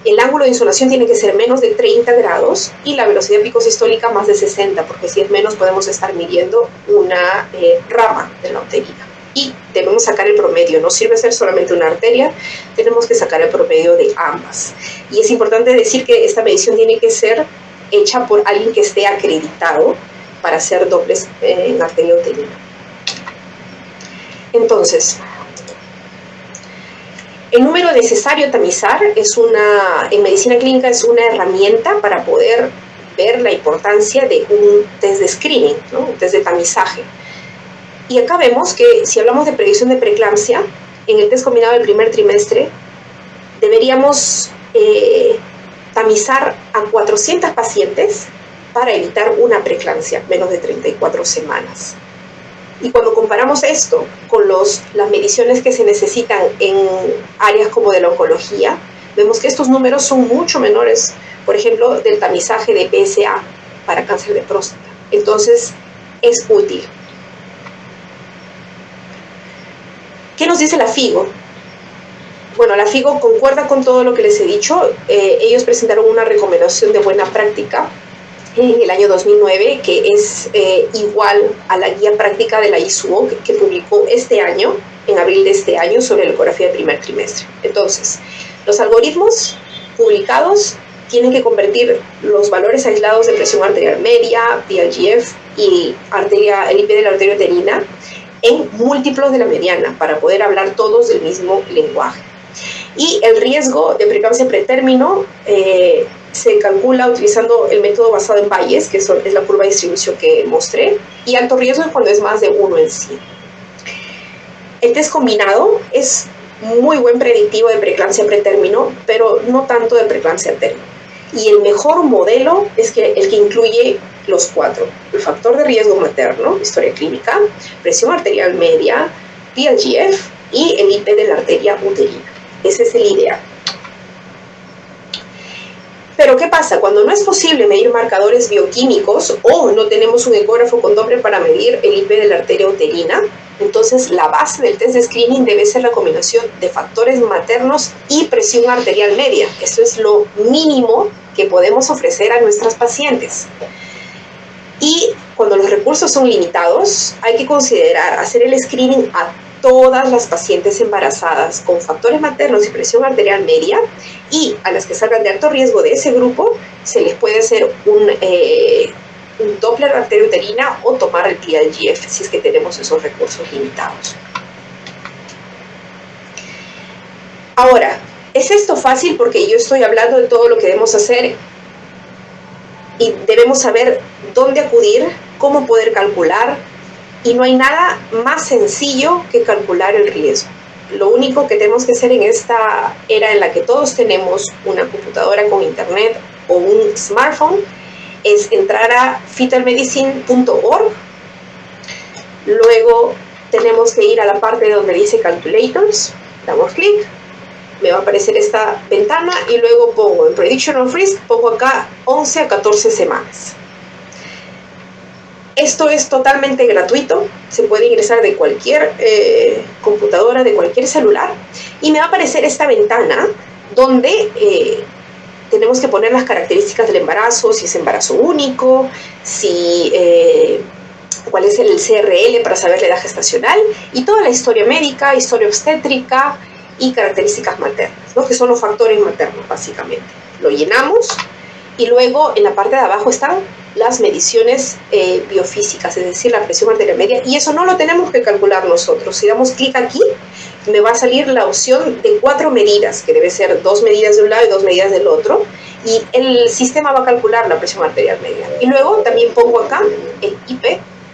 El ángulo de insolación tiene que ser menos de 30 grados y la velocidad picosistólica más de 60, porque si es menos podemos estar midiendo una rama de la uterina. Y debemos sacar el promedio, no sirve ser solamente una arteria, tenemos que sacar el promedio de ambas. Y es importante decir que esta medición tiene que ser hecha por alguien que esté acreditado para hacer dobles en arteria uterina. Entonces, El número necesario a tamizar en medicina clínica es una herramienta para poder ver la importancia de un test de screening, ¿no? Un test de tamizaje. Y acá vemos que si hablamos de predicción de preeclampsia, en el test combinado del primer trimestre deberíamos tamizar a 400 pacientes para evitar una preeclampsia menos de 34 semanas. Y cuando comparamos esto con las mediciones que se necesitan en áreas como de la oncología, vemos que estos números son mucho menores, por ejemplo, del tamizaje de PSA para cáncer de próstata. Entonces, es útil. ¿Qué nos dice la FIGO? Bueno, la FIGO concuerda con todo lo que les he dicho. Ellos presentaron una recomendación de buena práctica en el año 2009, que es igual a la guía práctica de la ISUO que publicó este año, en abril de este año, sobre la ecografía del primer trimestre. Entonces, los algoritmos publicados tienen que convertir los valores aislados de presión arterial media, PLGF y el IP de la arteria uterina en múltiplos de la mediana para poder hablar todos del mismo lenguaje. Y el riesgo de preeclampsia pretérmino se calcula utilizando el método basado en Bayes, que es la curva de distribución que mostré, y alto riesgo es cuando es más de 1 en 100. El test combinado es muy buen predictivo de preeclampsia pretérmino, pero no tanto de preeclampsia término. Y el mejor modelo es el que incluye los 4: el factor de riesgo materno, historia clínica, presión arterial media, PLGF y el IP de la arteria uterina. Ese es el ideal. Pero ¿qué pasa? Cuando no es posible medir marcadores bioquímicos o no tenemos un ecógrafo con Doppler para medir el IP de la arteria uterina, entonces la base del test de screening debe ser la combinación de factores maternos y presión arterial media. Esto es lo mínimo que podemos ofrecer a nuestras pacientes. Y cuando los recursos son limitados, hay que considerar hacer el screening a todas las pacientes embarazadas con factores maternos y presión arterial media, y a las que salgan de alto riesgo de ese grupo se les puede hacer un Doppler arteria uterina o tomar el PLGF si es que tenemos esos recursos limitados. Ahora, ¿es esto fácil? Porque yo estoy hablando de todo lo que debemos hacer y debemos saber dónde acudir, cómo poder calcular, y no hay nada más sencillo que calcular el riesgo. Lo único que tenemos que hacer en esta era en la que todos tenemos una computadora con internet o un smartphone es entrar a fetalmedicine.org. Luego tenemos que ir a la parte donde dice Calculators, damos clic, me va a aparecer esta ventana y luego pongo en Prediction of Risk, pongo acá 11 a 14 semanas. Esto es totalmente gratuito, se puede ingresar de cualquier computadora, de cualquier celular, y me va a aparecer esta ventana donde tenemos que poner las características del embarazo, si es embarazo único, cuál es el CRL para saber la edad gestacional, y toda la historia médica, historia obstétrica y características maternas, ¿no? Que son los factores maternos básicamente. Lo llenamos y luego en la parte de abajo están las mediciones biofísicas, es decir, la presión arterial media, y eso no lo tenemos que calcular nosotros. Si damos clic aquí, me va a salir la opción de 4 medidas, que debe ser 2 medidas de un lado y 2 medidas del otro, y el sistema va a calcular la presión arterial media. Y luego también pongo acá el IP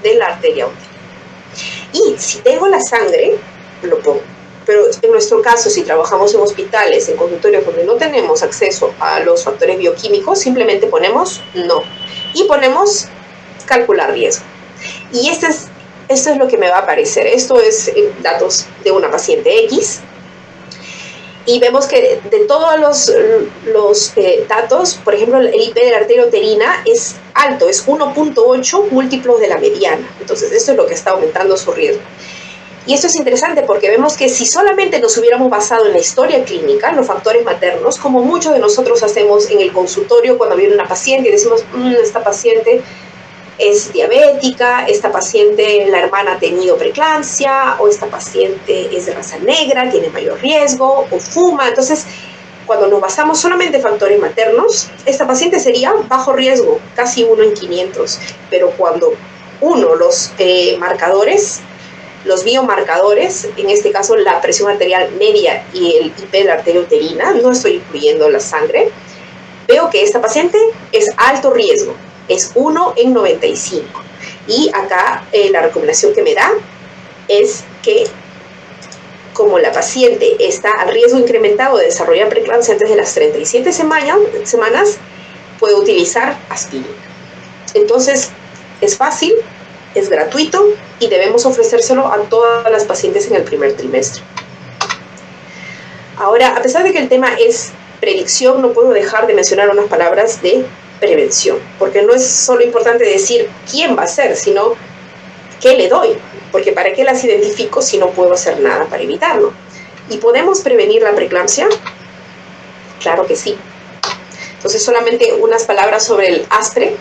de la arteria uterina. Y si tengo la sangre, lo pongo. Pero en nuestro caso, si trabajamos en hospitales, en consultorios donde no tenemos acceso a los factores bioquímicos, simplemente ponemos no. Y ponemos calcular riesgo. Y esto es lo que me va a aparecer. Esto es datos de una paciente X. Y vemos que de todos los datos, por ejemplo, el IP de la arteria uterina es alto, es 1.8 múltiplos de la mediana. Entonces, esto es lo que está aumentando su riesgo. Y esto es interesante porque vemos que si solamente nos hubiéramos basado en la historia clínica, en los factores maternos, como muchos de nosotros hacemos en el consultorio cuando viene una paciente y decimos, esta paciente es diabética, esta paciente, la hermana ha tenido preeclampsia, o esta paciente es de raza negra, tiene mayor riesgo, o fuma. Entonces, cuando nos basamos solamente en factores maternos, esta paciente sería bajo riesgo, casi 1 en 500. Pero cuando los marcadores los biomarcadores, en este caso la presión arterial media y el IP de la arteria uterina, no estoy incluyendo la sangre, veo que esta paciente es alto riesgo, es 1 en 95. Y acá la recomendación que me da es que, como la paciente está a riesgo incrementado de desarrollar preeclampsia antes de las 37 semanas, puede utilizar aspirina. Entonces, es fácil, es gratuito y debemos ofrecérselo a todas las pacientes en el primer trimestre. Ahora, a pesar de que el tema es predicción, no puedo dejar de mencionar unas palabras de prevención, porque no es solo importante decir quién va a ser, sino qué le doy, porque ¿para qué las identifico si no puedo hacer nada para evitarlo? ¿Y podemos prevenir la preeclampsia? Claro que sí. Entonces, solamente unas palabras sobre el ASPRE.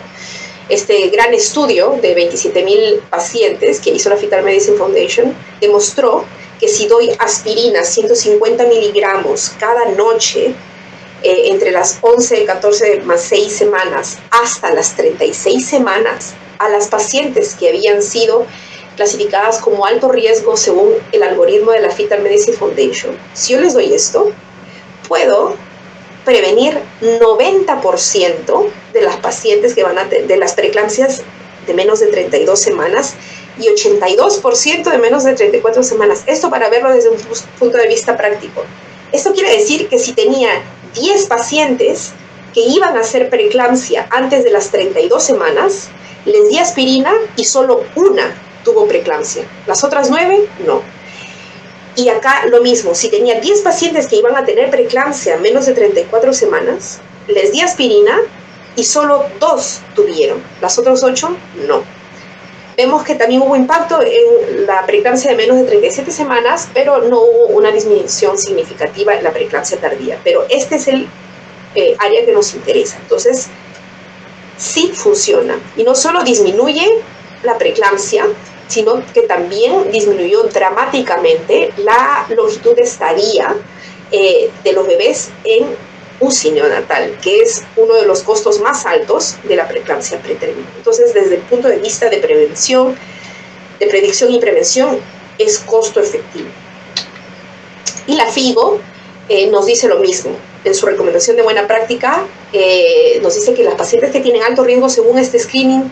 Este gran estudio de 27,000 pacientes que hizo la Fetal Medicine Foundation demostró que si doy aspirina 150 miligramos cada noche, entre las 11, 14 más 6 semanas hasta las 36 semanas, a las pacientes que habían sido clasificadas como alto riesgo según el algoritmo de la Fetal Medicine Foundation, si yo les doy esto, puedo prevenir 90% de las pacientes que van a de las preeclampsias de menos de 32 semanas y 82% de menos de 34 semanas. Esto para verlo desde un punto de vista práctico. Esto quiere decir que si tenía 10 pacientes que iban a hacer preeclampsia antes de las 32 semanas, les di aspirina y solo una tuvo preeclampsia. Las otras 9, no. Y acá lo mismo, si tenía 10 pacientes que iban a tener preeclampsia menos de 34 semanas, les di aspirina y solo 2 tuvieron. Las otras 8, no. Vemos que también hubo impacto en la preeclampsia de menos de 37 semanas, pero no hubo una disminución significativa en la preeclampsia tardía. Pero este es el área que nos interesa. Entonces, sí funciona. Y no solo disminuye la preeclampsia, sino que también disminuyó dramáticamente la longitud de estadía de los bebés en UCI neonatal, que es uno de los costos más altos de la preeclampsia pretérmino. Entonces, desde el punto de vista de prevención, de predicción y prevención, es costo efectivo. Y la FIGO nos dice lo mismo. En su recomendación de buena práctica, nos dice que las pacientes que tienen alto riesgo según este screening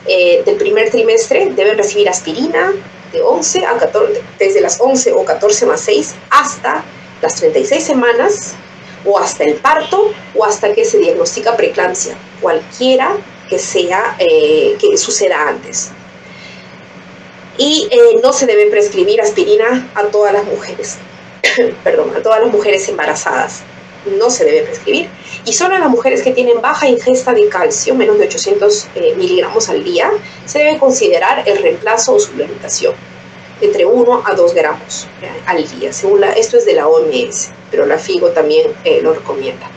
del primer trimestre deben recibir aspirina de 11 a 14, desde las 11 o 14 más 6 hasta las 36 semanas, o hasta el parto, o hasta que se diagnostica preeclampsia, cualquiera que sea, que suceda antes. Y no se debe prescribir aspirina a todas las mujeres, perdón, a todas las mujeres embarazadas. No se debe prescribir, y solo a las mujeres que tienen baja ingesta de calcio, menos de 800 miligramos al día, se debe considerar el reemplazo o suplementación, entre 1 a 2 gramos al día, según esto es de la OMS, pero la FIGO también lo recomienda.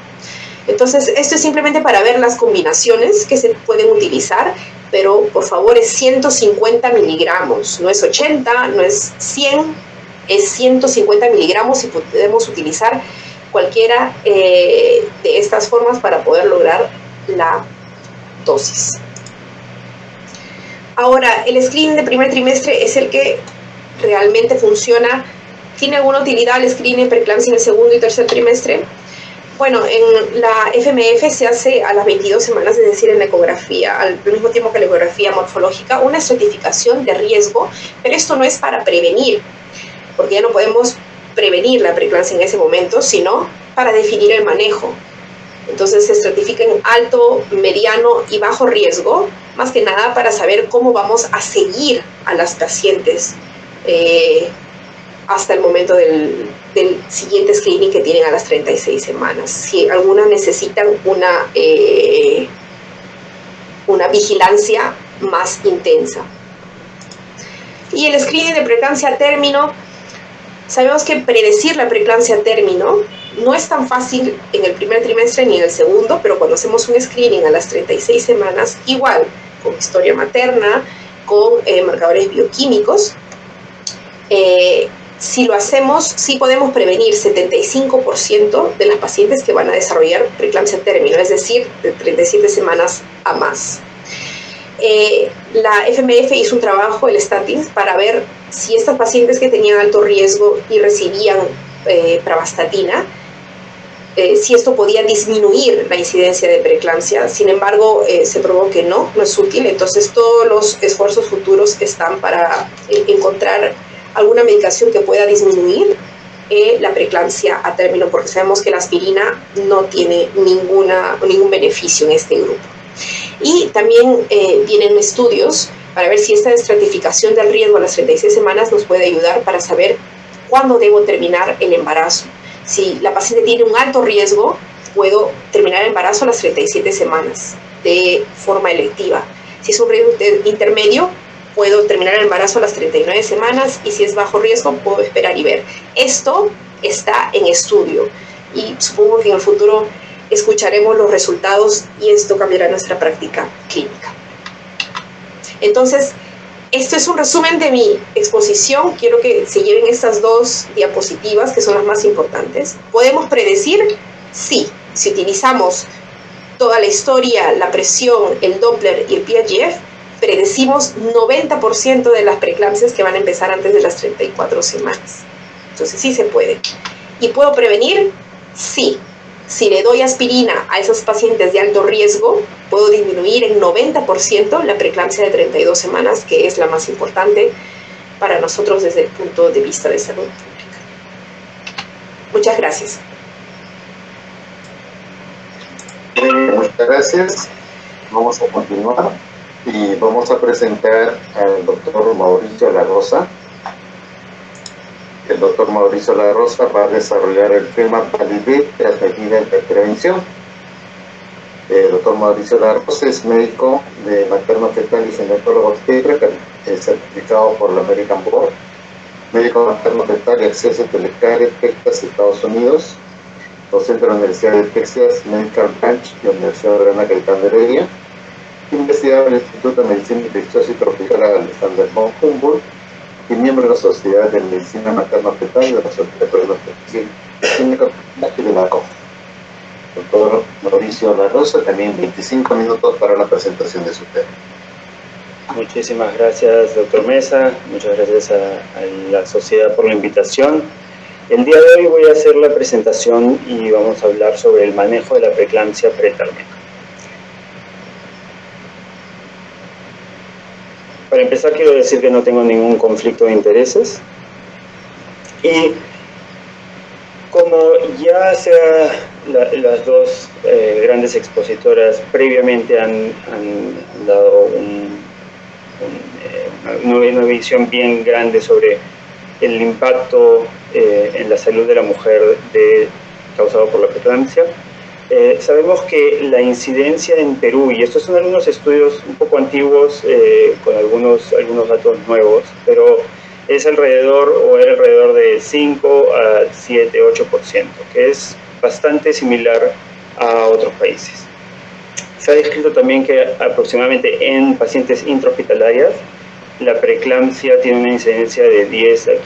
Entonces, esto es simplemente para ver las combinaciones que se pueden utilizar, pero por favor es 150 miligramos, no es 80, no es 100, es 150 miligramos y podemos utilizar cualquiera de estas formas para poder lograr la dosis. Ahora, el screening de primer trimestre es el que realmente funciona. ¿Tiene alguna utilidad el screening de preeclampsia en el segundo y tercer trimestre? Bueno, en la FMF se hace a las 22 semanas, es decir, en la ecografía, al mismo tiempo que la ecografía morfológica, una estratificación de riesgo, pero esto no es para prevenir, porque ya no podemos prevenir la preeclampsia en ese momento, sino para definir el manejo. Entonces se estratifica en alto, mediano y bajo riesgo, más que nada para saber cómo vamos a seguir a las pacientes hasta el momento del siguiente screening que tienen a las 36 semanas. Si algunas necesitan una vigilancia más intensa. Y el screening de preeclampsia a término, sabemos que predecir la preeclampsia a término no es tan fácil en el primer trimestre ni en el segundo, pero cuando hacemos un screening a las 36 semanas, igual, con historia materna, con marcadores bioquímicos, si lo hacemos, sí podemos prevenir 75% de las pacientes que van a desarrollar preeclampsia a término, es decir, de 37 semanas a más. La FMF hizo un trabajo, el Statins, para ver si estas pacientes que tenían alto riesgo y recibían pravastatina, si esto podía disminuir la incidencia de preeclampsia. Sin embargo, se probó que no es útil. Entonces, todos los esfuerzos futuros están para encontrar alguna medicación que pueda disminuir la preeclampsia a término, porque sabemos que la aspirina no tiene ningún beneficio en este grupo. Y también vienen estudios para ver si esta estratificación del riesgo a las 36 semanas nos puede ayudar para saber cuándo debo terminar el embarazo. Si la paciente tiene un alto riesgo, puedo terminar el embarazo a las 37 semanas de forma electiva. Si es un riesgo intermedio, puedo terminar el embarazo a las 39 semanas, y si es bajo riesgo, puedo esperar y ver. Esto está en estudio y supongo que en el futuro escucharemos los resultados y esto cambiará nuestra práctica clínica. Entonces, esto es un resumen de mi exposición. Quiero que se lleven estas dos diapositivas, que son las más importantes. ¿Podemos predecir? Sí. Si utilizamos toda la historia, la presión, el Doppler y el Piaget, predecimos 90% de las preeclampsias que van a empezar antes de las 34 semanas. Entonces, sí se puede. ¿Y puedo prevenir? Sí. Si le doy aspirina a esos pacientes de alto riesgo, puedo disminuir en 90% la preeclampsia de 32 semanas, que es la más importante para nosotros desde el punto de vista de salud pública. Muchas gracias. Muchas gracias. Vamos a continuar y vamos a presentar al doctor Mauricio La Rosa. El doctor Mauricio La Rosa va a desarrollar el tema Palivit, estrategia de prevención. El doctor Mauricio La Rosa es médico de materno-fetal y ginecología obstétrica, certificado por la American Board, médico materno-fetal y acceso a Telecare, Texas, Estados Unidos, docente de la Universidad de Texas Medical Branch y la Universidad de Gran Cayetano de Heredia, investigador del Instituto de Medicina Infecciosa y Tropical Alexander von Humboldt, y miembro de la Sociedad de Medicina Materno-Fetal y de la Sociedad de la COF. Doctor Mauricio La Rosa, también 25 minutos para la presentación de su tema. Muchísimas gracias, doctor Mesa. Muchas gracias a la sociedad por la invitación. El día de hoy voy a hacer la presentación y vamos a hablar sobre el manejo de la preeclampsia pretérmica. Para empezar, quiero decir que no tengo ningún conflicto de intereses. Y como ya las dos grandes expositoras previamente han dado una visión bien grande sobre el impacto en la salud de la mujer causado por la preeclampsia, sabemos que la incidencia en Perú, y estos son algunos estudios un poco antiguos con algunos datos nuevos, pero es era alrededor de 5 a 7, 8%, que es bastante similar a otros países. Se ha descrito también que aproximadamente en pacientes intrahospitalarias la preeclampsia tiene una incidencia de 10 a 15%.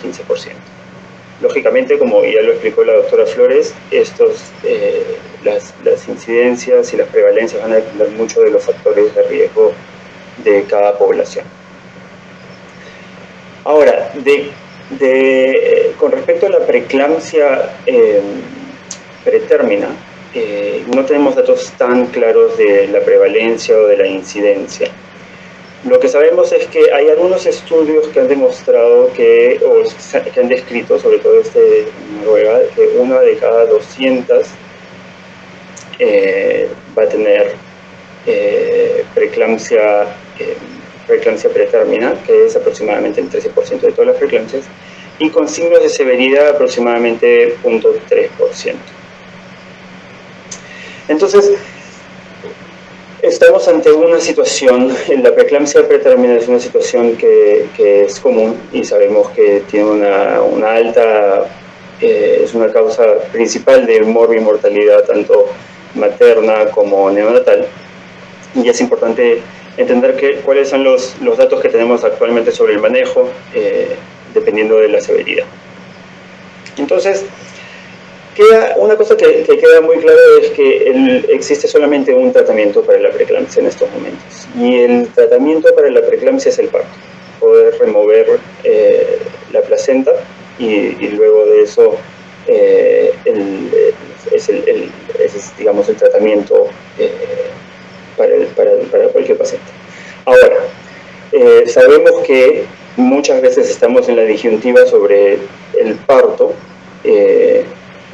Lógicamente, como ya lo explicó la doctora Flores, las incidencias y las prevalencias van a depender mucho de los factores de riesgo de cada población. Ahora, con respecto a la preeclampsia pretérmina, no tenemos datos tan claros de la prevalencia o de la incidencia. Lo que sabemos es que hay algunos estudios que han demostrado que han descrito, sobre todo de Noruega, que una de cada 200 va a tener preeclampsia pretérmina, que es aproximadamente el 13% de todas las preeclampsias, y con signos de severidad aproximadamente 0.3%. Entonces, estamos ante una situación, la preeclampsia pretérmina es una situación que es común y sabemos que tiene una alta, es una causa principal de mortalidad tanto materna como neonatal, y es importante entender cuáles son los datos que tenemos actualmente sobre el manejo dependiendo de la severidad. Entonces, una cosa que queda muy clara es que existe solamente un tratamiento para la preeclampsia en estos momentos, y el tratamiento para la preeclampsia es el parto. poder remover la placenta y luego de eso es digamos, el tratamiento para cualquier paciente. Ahora, sabemos que muchas veces estamos en la disyuntiva sobre el parto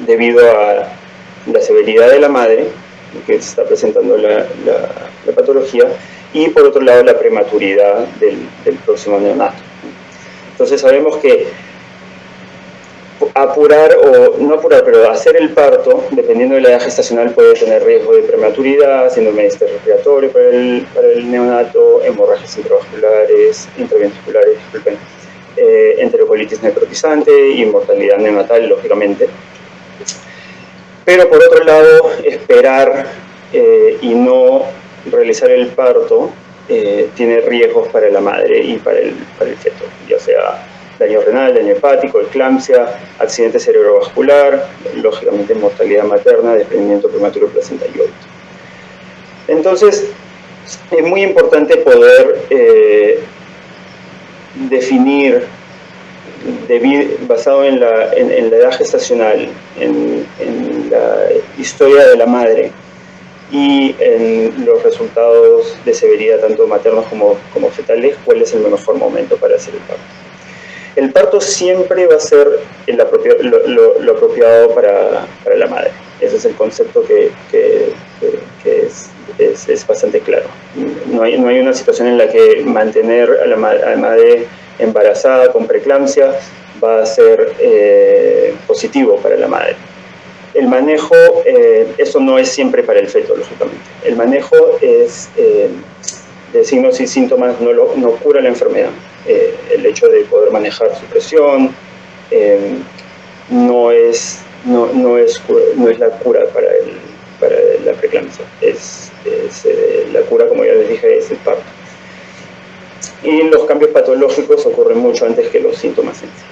debido a la severidad de la madre, que se está presentando la patología, y por otro lado la prematuridad del próximo neonato. Entonces sabemos que apurar o no apurar, pero hacer el parto, dependiendo de la edad gestacional, puede tener riesgo de prematuridad, síndrome respiratorio para el neonato, hemorragias intravasculares, intraventriculares, enterocolitis necrotizante y mortalidad neonatal, lógicamente. Pero por otro lado, esperar y no realizar el parto tiene riesgos para la madre y para el feto, ya sea daño renal, daño hepático, eclampsia, accidente cerebrovascular, lógicamente mortalidad materna, desprendimiento prematuro de placenta y óbito. Entonces, es muy importante poder definir, basado en la edad gestacional, en la historia de la madre y en los resultados de severidad tanto maternos como fetales, cuál es el mejor momento para hacer el parto. El parto siempre va a ser lo apropiado para la madre. Ese es el concepto que es bastante claro. No hay una situación en la que mantener a la madre embarazada con preeclampsia va a ser positivo para la madre. El manejo, eso no es siempre para el feto, lógicamente. El manejo es de signos y síntomas, no cura la enfermedad. El hecho de poder manejar su presión no es la cura para la preeclampsia. La cura, como ya les dije, es el parto. Y los cambios patológicos ocurren mucho antes que los síntomas en sí.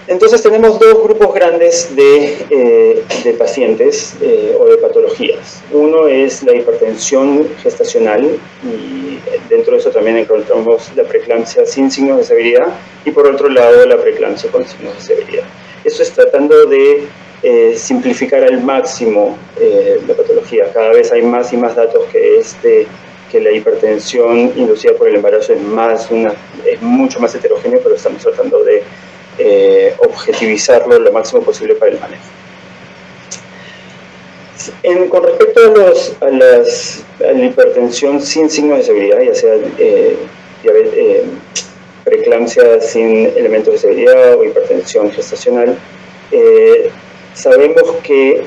Entonces tenemos dos grupos grandes de pacientes o de patologías. Uno es la hipertensión gestacional y dentro de eso también encontramos la preeclampsia sin signos de severidad y por otro lado la preeclampsia con signos de severidad. Eso es tratando de simplificar al máximo la patología. Cada vez hay más y más datos que la hipertensión inducida por el embarazo es mucho más heterogénea, pero estamos tratando de objetivizarlo lo máximo posible para el manejo. Con respecto a la hipertensión sin signos de severidad, ya sea preeclampsia sin elementos de severidad o hipertensión gestacional, sabemos que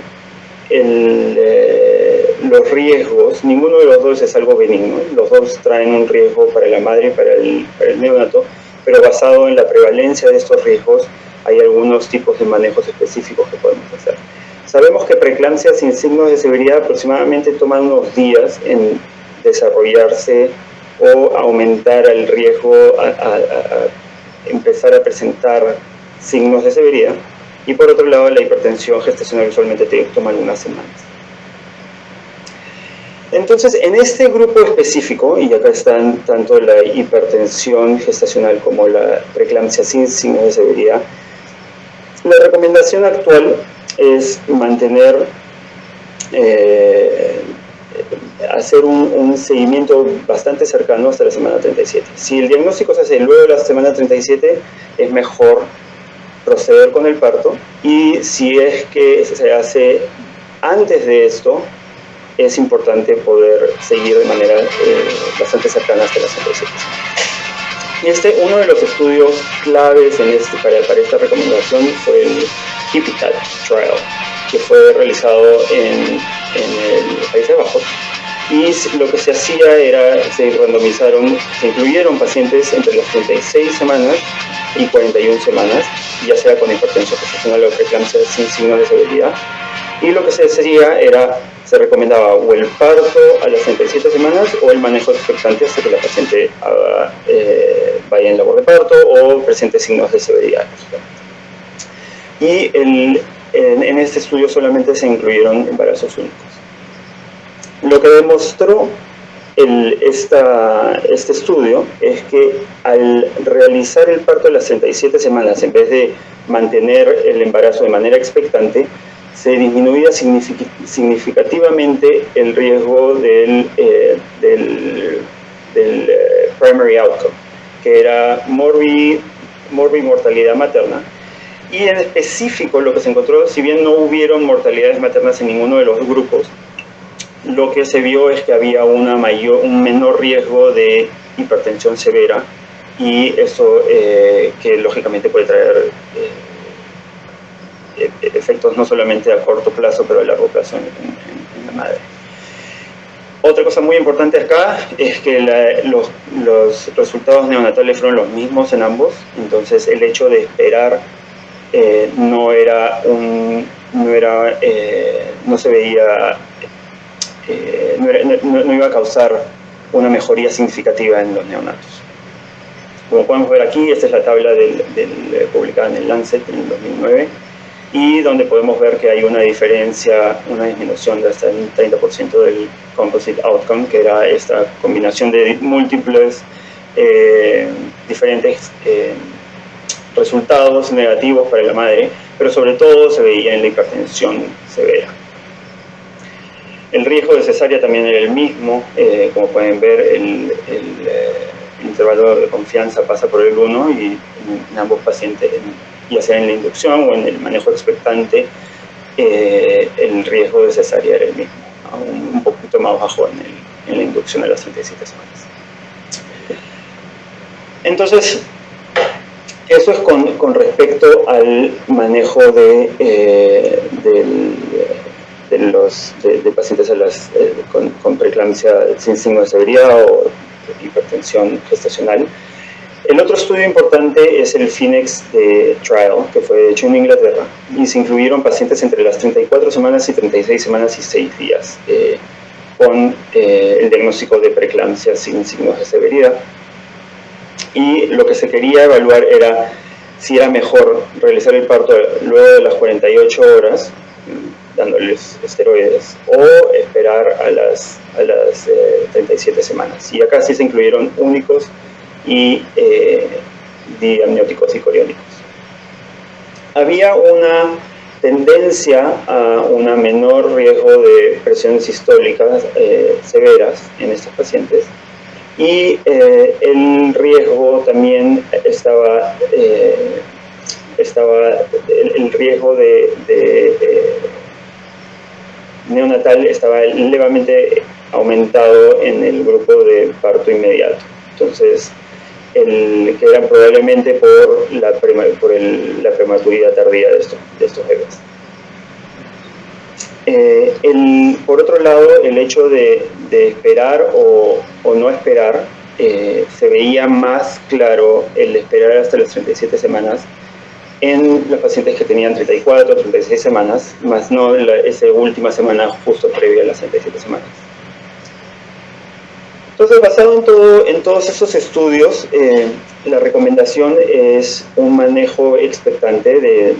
los riesgos, ninguno de los dos es algo benigno, los dos traen un riesgo para la madre y para el neonato, pero basado en la prevalencia de estos riesgos hay algunos tipos de manejos específicos que podemos hacer. Sabemos que preeclampsia sin signos de severidad aproximadamente toman unos días en desarrollarse o aumentar el riesgo a empezar a presentar signos de severidad, y por otro lado la hipertensión gestacional usualmente toma unas semanas. Entonces, en este grupo específico, y acá están tanto la hipertensión gestacional como la preeclampsia sin signos de severidad, la recomendación actual es hacer un seguimiento bastante cercano hasta la semana 37. Si el diagnóstico se hace luego de la semana 37, es mejor proceder con el parto, y si es que se hace antes de esto, es importante poder seguir de manera bastante cercana hasta las 37. Y uno de los estudios claves para esta recomendación fue el HIPITAT Trial, que fue realizado en el Países Bajos. Y lo que se hacía era, se incluyeron pacientes entre las 36 semanas y 41 semanas, ya sea con hipertensión gestacional o preeclampsia sin signos de severidad. Y lo que se hacía era, se recomendaba o el parto a las 37 semanas o el manejo expectante hasta que la paciente vaya en labor de parto o presente signos de severidad. Y en este estudio solamente se incluyeron embarazos únicos. Lo que demostró este estudio es que al realizar el parto a las 37 semanas, en vez de mantener el embarazo de manera expectante, se disminuía significativamente el riesgo del primary outcome, que era mortalidad materna. Y en específico lo que se encontró, si bien no hubieron mortalidades maternas en ninguno de los grupos, lo que se vio es que había un menor riesgo de hipertensión severa, y eso que lógicamente puede traer efectos no solamente a corto plazo, pero a largo plazo en la madre. Otra cosa muy importante acá es que los resultados neonatales fueron los mismos en ambos, entonces el hecho de esperar no iba a causar una mejoría significativa en los neonatos. Como podemos ver aquí, esta es la tabla publicada en el Lancet en el 2009, y donde podemos ver que hay una diferencia, una disminución de hasta el 30% del composite outcome, que era esta combinación de múltiples diferentes resultados negativos para la madre, pero sobre todo se veía en la hipertensión severa. El riesgo de cesárea también era el mismo, como pueden ver, el intervalo de confianza pasa por el 1, y en ambos pacientes, ya sea en la inducción o en el manejo expectante, el riesgo de cesárea era el mismo, un poquito más bajo en la inducción de las 37 semanas. Entonces, eso es con respecto al manejo de pacientes con preeclampsia sin signo de severidad o hipertensión gestacional. El otro estudio importante es el PHOENIX Trial, que fue hecho en Inglaterra, y se incluyeron pacientes entre las 34 semanas y 36 semanas y 6 días con el diagnóstico de preeclampsia sin signos de severidad. Y lo que se quería evaluar era si era mejor realizar el parto luego de las 48 horas, dándoles esteroides, o esperar a las 37 semanas. Y acá sí se incluyeron únicos y diamnióticos y coriónicos. Había una tendencia a un menor riesgo de presiones sistólicas severas en estos pacientes, y el riesgo también el riesgo neonatal estaba levemente aumentado en el grupo de parto inmediato. Entonces, que era probablemente por la prematuridad tardía de estos bebés. Por otro lado, el hecho de esperar o no esperar, se veía más claro el esperar hasta las 37 semanas en los pacientes que tenían 34 o 36 semanas, más no esa última semana justo previa a las 37 semanas. Entonces, basado en todos esos estudios, la recomendación es un manejo expectante de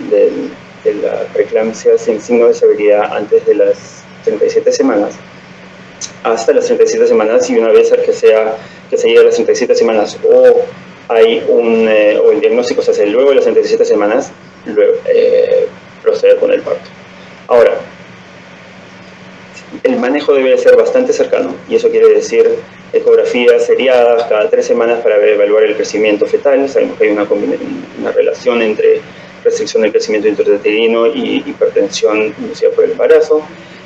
la preeclampsia sin signo de severidad antes de las 37 semanas, hasta las 37 semanas, y una vez que se llegue a las 37 semanas o el diagnóstico se hace luego de las 37 semanas, proceder con el parto. Ahora, el manejo debe ser bastante cercano, y eso quiere decir ecografías seriadas cada 3 semanas para evaluar el crecimiento fetal. Sabemos que hay una relación entre restricción del crecimiento intrauterino y hipertensión inducida por el embarazo.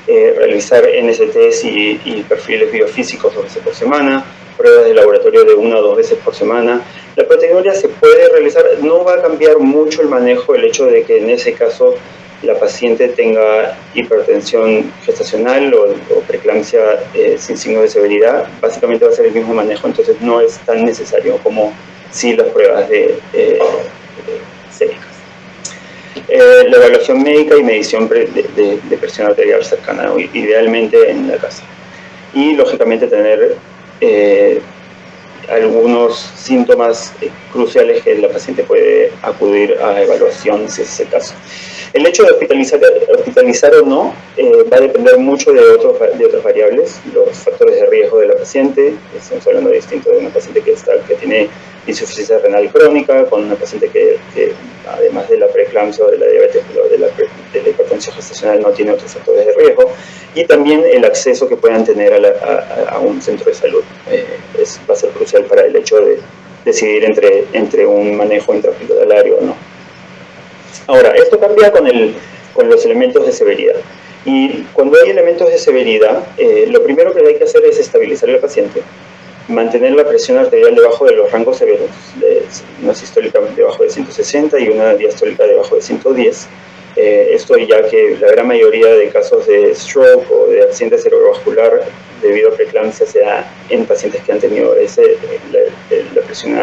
Realizar NSTs y perfiles biofísicos 2 veces por semana, pruebas de laboratorio de 1 o 2 veces por semana. La proteinuria se puede realizar, no va a cambiar mucho el manejo, el hecho de que en ese caso la paciente tenga hipertensión gestacional o preeclampsia sin signo de severidad. Básicamente va a ser el mismo manejo, entonces no es tan necesario como si las pruebas séricas. La evaluación médica y medición de presión arterial cercana, idealmente en la casa. Y lógicamente tener algunos síntomas cruciales que la paciente puede acudir a evaluación si es ese caso. El hecho de hospitalizar o no va a depender mucho de otras variables, los factores de riesgo de la paciente. Estamos hablando distinto de una paciente que tiene insuficiencia renal crónica, con una paciente que además de la preeclampsia o de la diabetes o de la hipertensión gestacional no tiene otros factores de riesgo, y también el acceso que puedan tener a un centro de salud va a ser crucial para el hecho de decidir entre un manejo intrahospitalario o no. Ahora, esto cambia con los elementos de severidad. Y cuando hay elementos de severidad, lo primero que hay que hacer es estabilizar al paciente, mantener la presión arterial debajo de los rangos severos, una sistólica debajo de 160 y una diastólica debajo de 110. Esto ya que la gran mayoría de casos de stroke o de accidente cerebrovascular debido a preeclampsia se da en pacientes que han tenido la presión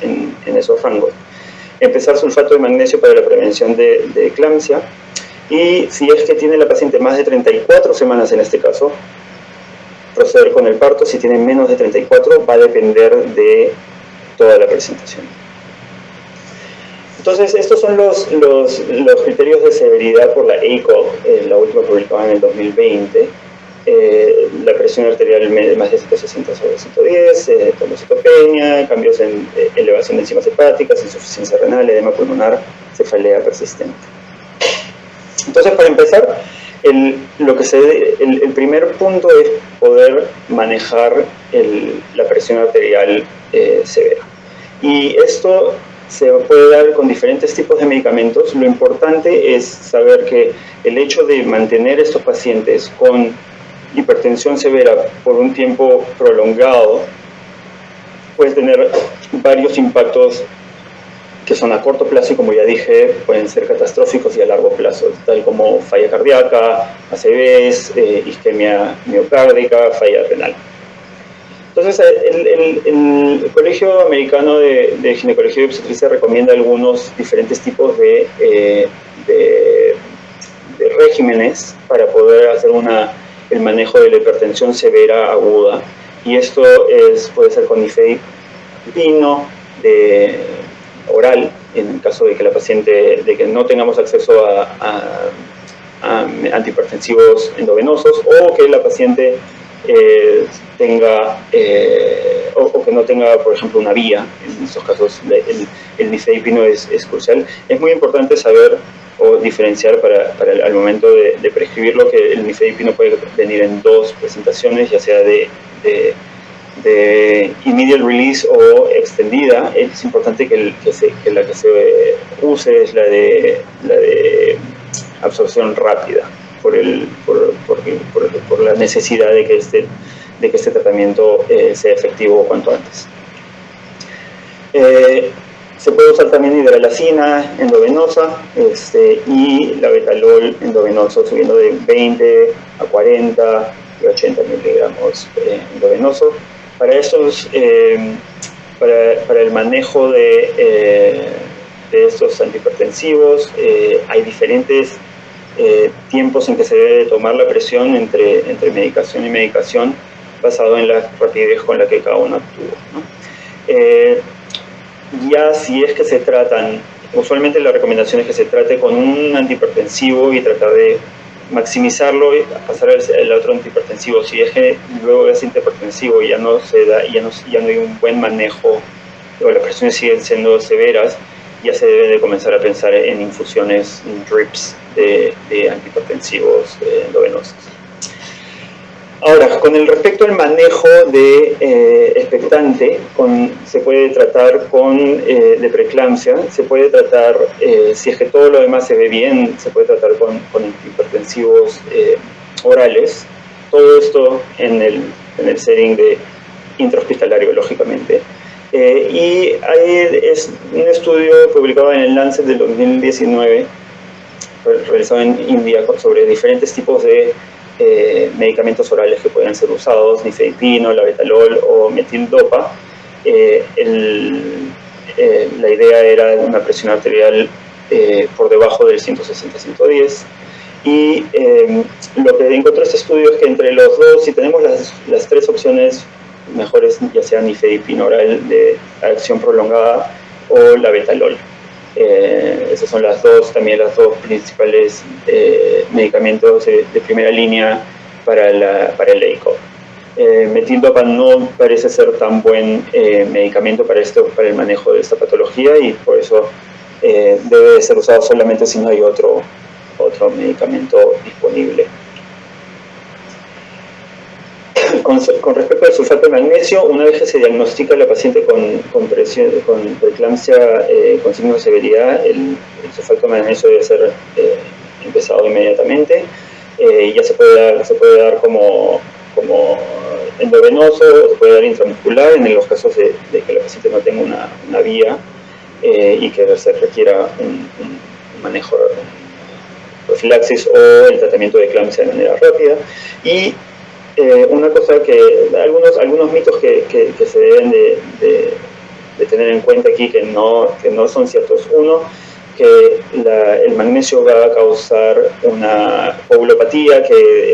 en esos rangos. Empezar sulfato de magnesio para la prevención de eclampsia, y si es que tiene la paciente más de 34 semanas en este caso, proceder con el parto. Si tiene menos de 34 va a depender de toda la presentación. Entonces estos son los criterios de severidad por la ACOG, la última publicada en el 2020. La presión arterial más de 160 sobre 110, trombocitopenia, cambios en elevación de enzimas hepáticas, insuficiencia renal, edema pulmonar, cefalea persistente. Entonces, para empezar, el primer punto es poder manejar la presión arterial severa. Y esto se puede dar con diferentes tipos de medicamentos. Lo importante es saber que el hecho de mantener estos pacientes con hipertensión severa por un tiempo prolongado puede tener varios impactos que son a corto plazo y, como ya dije, pueden ser catastróficos, y a largo plazo, tal como falla cardíaca, ACVs, isquemia miocárdica, falla renal. Entonces, el Colegio Americano de Ginecología y Obstetricia recomienda algunos diferentes tipos de regímenes para poder hacer el manejo de la hipertensión severa aguda, y esto puede ser con nifedipino oral, en el caso de que la paciente, de que no tengamos acceso a antihipertensivos endovenosos, o que la paciente tenga o que no tenga, por ejemplo, una vía. En estos casos el nifedipino es crucial. Es muy importante saber o diferenciar al momento de prescribirlo que el nifedipino puede venir en dos presentaciones, ya sea de immediate release o extendida. Es importante que la que se use es la de absorción rápida, por la necesidad de que este tratamiento sea efectivo cuanto antes. Se puede usar también hidralazina endovenosa y la betalol endovenoso, subiendo de 20 a 40 y 80 miligramos endovenoso. Para estos, para el manejo de estos antihipertensivos, hay diferentes tiempos en que se debe tomar la presión entre medicación y medicación, basado en la rapidez con la que cada uno actúa, ¿no? Ya si es que se tratan, usualmente la recomendación es que se trate con un antihipertensivo y tratar de maximizarlo y pasar al otro antihipertensivo. Si es que luego de ese antihipertensivo ya no se da, ya no hay un buen manejo, o las presiones siguen siendo severas, ya se debe de comenzar a pensar en infusiones, en drips de antihipertensivos endovenosos. Ahora, con el respecto al manejo de expectante, se puede tratar de preeclampsia, se puede tratar, si es que todo lo demás se ve bien, se puede tratar con antihipertensivos orales. Todo esto en el setting de intrahospitalario, lógicamente. Y es un estudio publicado en el Lancet del 2019, realizado en India, sobre diferentes tipos de medicamentos orales que pueden ser usados, nifedipino, labetalol o metildopa. La idea era una presión arterial por debajo del 160-110, y lo que encontró este estudio es que entre los dos, si tenemos las tres opciones mejores ya sea nifedipino oral de acción prolongada o la betalol. Esas son también las dos principales medicamentos de primera línea para el EICOP. Metildopa no parece ser tan buen medicamento para el manejo de esta patología, y por eso debe ser usado solamente si no hay otro medicamento disponible. Con respecto al sulfato de magnesio, una vez que se diagnostica a la paciente con preeclampsia con signos de severidad, el sulfato de magnesio debe ser empezado inmediatamente. Ya se puede dar como endovenoso, se puede dar intramuscular en los casos de que la paciente no tenga una vía y que se requiera un manejo de profilaxis o el tratamiento de eclampsia de manera rápida. Y una cosa que algunos mitos que se deben de tener en cuenta aquí que no son ciertos. Uno, que el magnesio va a causar una coagulopatía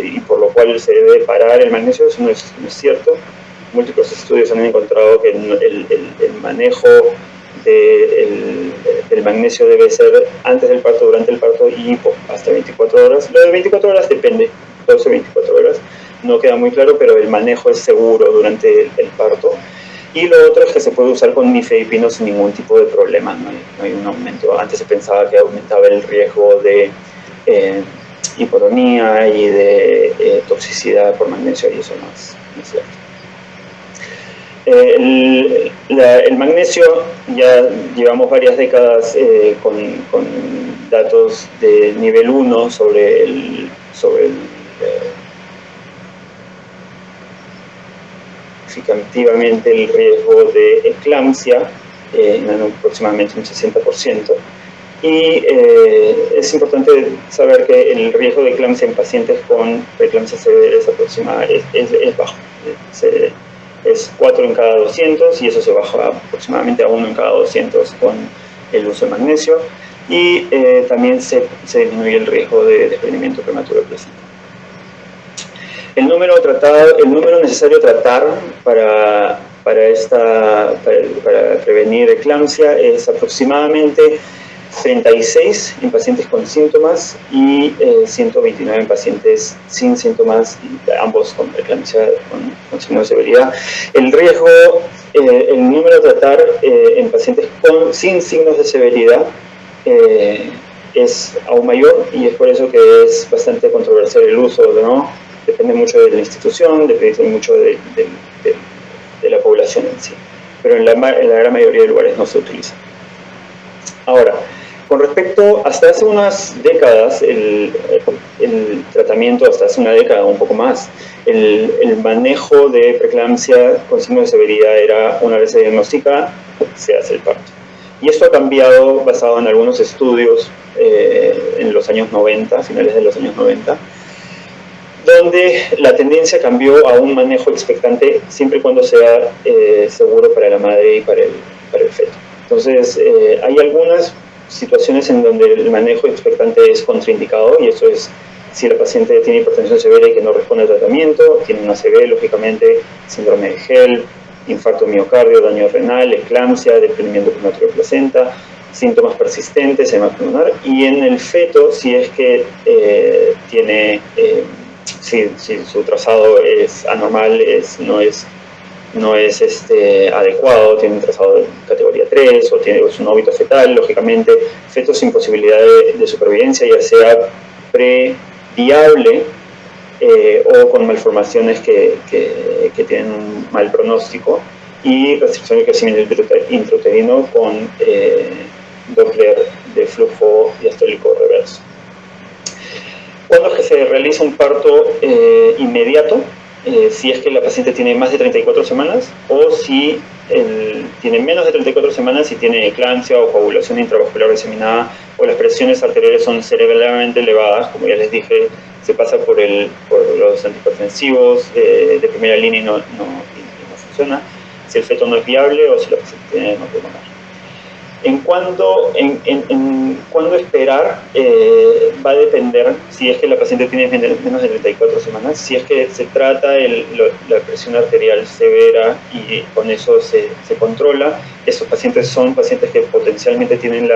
y por lo cual se debe parar el magnesio. Eso no es cierto. Múltiples estudios han encontrado que el manejo del magnesio debe ser antes del parto, durante el parto y hasta 24 horas. Lo de 24 horas depende, 12-24 horas. No queda muy claro, pero el manejo es seguro durante el parto. Y lo otro es que se puede usar con nifedipino sin ningún tipo de problema. No hay un aumento. Antes se pensaba que aumentaba el riesgo de hipotonía y de toxicidad por magnesio, y eso no es cierto. El magnesio, ya llevamos varias décadas con datos de nivel 1 sobre significativamente el riesgo de eclampsia, en aproximadamente un 60%. Y es importante saber que el riesgo de eclampsia en pacientes con preeclampsia severa es bajo. Es 4 en cada 200, y eso se baja aproximadamente a 1 en cada 200 con el uso de magnesio. Y también se disminuye el riesgo de desprendimiento prematuro de placenta. El número necesario a tratar para prevenir eclampsia es aproximadamente 36 en pacientes con síntomas y 129 en pacientes sin síntomas, ambos con preeclampsia con signos de severidad. El número a tratar en pacientes sin signos de severidad es aún mayor, y es por eso que es bastante controversial el uso, ¿no? Depende mucho de la institución, depende mucho de la población en sí, pero en la gran mayoría de lugares no se utiliza. Ahora, con respecto, hasta hace unas décadas, el tratamiento, hasta hace una década, un poco más, el manejo de preeclampsia con signos de severidad era, una vez se diagnostica, se hace el parto. Y esto ha cambiado basado en algunos estudios en los años 90, finales de los años 90, donde la tendencia cambió a un manejo expectante siempre y cuando sea seguro para la madre y para el feto. Entonces, hay algunas situaciones en donde el manejo expectante es contraindicado, y eso es si la paciente tiene hipertensión severa y que no responde al tratamiento, tiene una ACV, lógicamente, síndrome de Hell, infarto de miocardio, daño renal, eclampsia, desprendimiento prematuro de placenta, síntomas persistentes, edema pulmonar, y en el feto, si es que tiene, si su trazado es anormal, no es adecuado, tiene un trazado de categoría 3 o es un óbito fetal, lógicamente, feto sin posibilidad de supervivencia, ya sea previable o con malformaciones que tienen un mal pronóstico, y restricción de crecimiento intrauterino con Doppler de flujo diastólico reverso. ¿Cuándo es que se realiza un parto inmediato? Si es que la paciente tiene más de 34 semanas, o si tiene menos de 34 semanas y tiene eclampsia o coagulación intravascular diseminada, o las presiones arteriales son cerebralmente elevadas, como ya les dije, se pasa por los antihipertensivos de primera línea y no funciona, si el feto no es viable o si la paciente tiene no pulmonar. Cuándo esperar va a depender si es que la paciente tiene menos de 34 semanas, si es que se trata la presión arterial severa y con eso se controla. Esos pacientes son pacientes que potencialmente tienen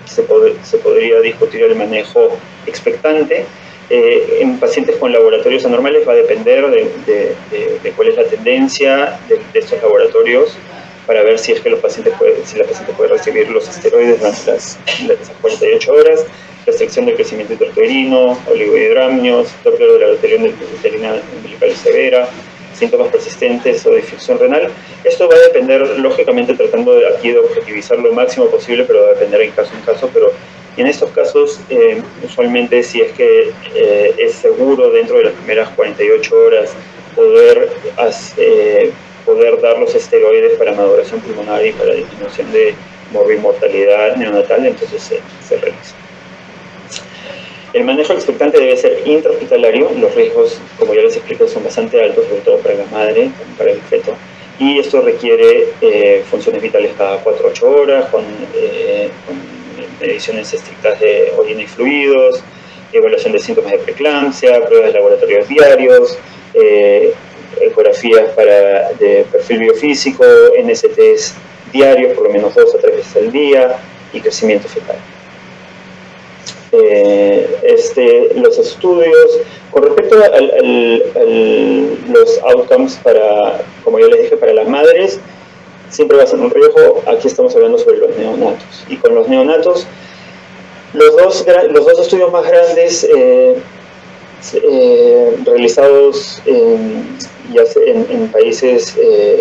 se podría discutir el manejo expectante. En pacientes con laboratorios anormales va a depender de cuál es la tendencia de estos laboratorios, para ver si es que la paciente puede recibir los esteroides durante las 48 horas, restricción del crecimiento intrauterino, oligohidramnios, doppler de la arteria uterina umbilical severa, síntomas persistentes o disfunción renal. Esto va a depender, lógicamente, tratando de aquí de objetivizar lo máximo posible, pero va a depender en caso, pero en estos casos, usualmente, si es que es seguro dentro de las primeras 48 horas poder dar los esteroides para maduración pulmonar y para disminución de morbimortalidad neonatal, entonces se realiza. El manejo expectante debe ser intrahospitalario. Los riesgos, como ya les expliqué, son bastante altos, sobre todo para la madre, para el feto, y esto requiere funciones vitales cada 4-8 horas, con mediciones estrictas de orina y fluidos, evaluación de síntomas de preeclampsia, pruebas de laboratorios diarios, ecografías de perfil biofísico, NSTs diarios, por lo menos 2 a 3 veces al día, y crecimiento fetal. Los estudios con respecto a los outcomes como ya les dije, para las madres, siempre va a ser un riesgo. Aquí estamos hablando sobre los neonatos, y con los neonatos, los dos estudios más grandes realizados en países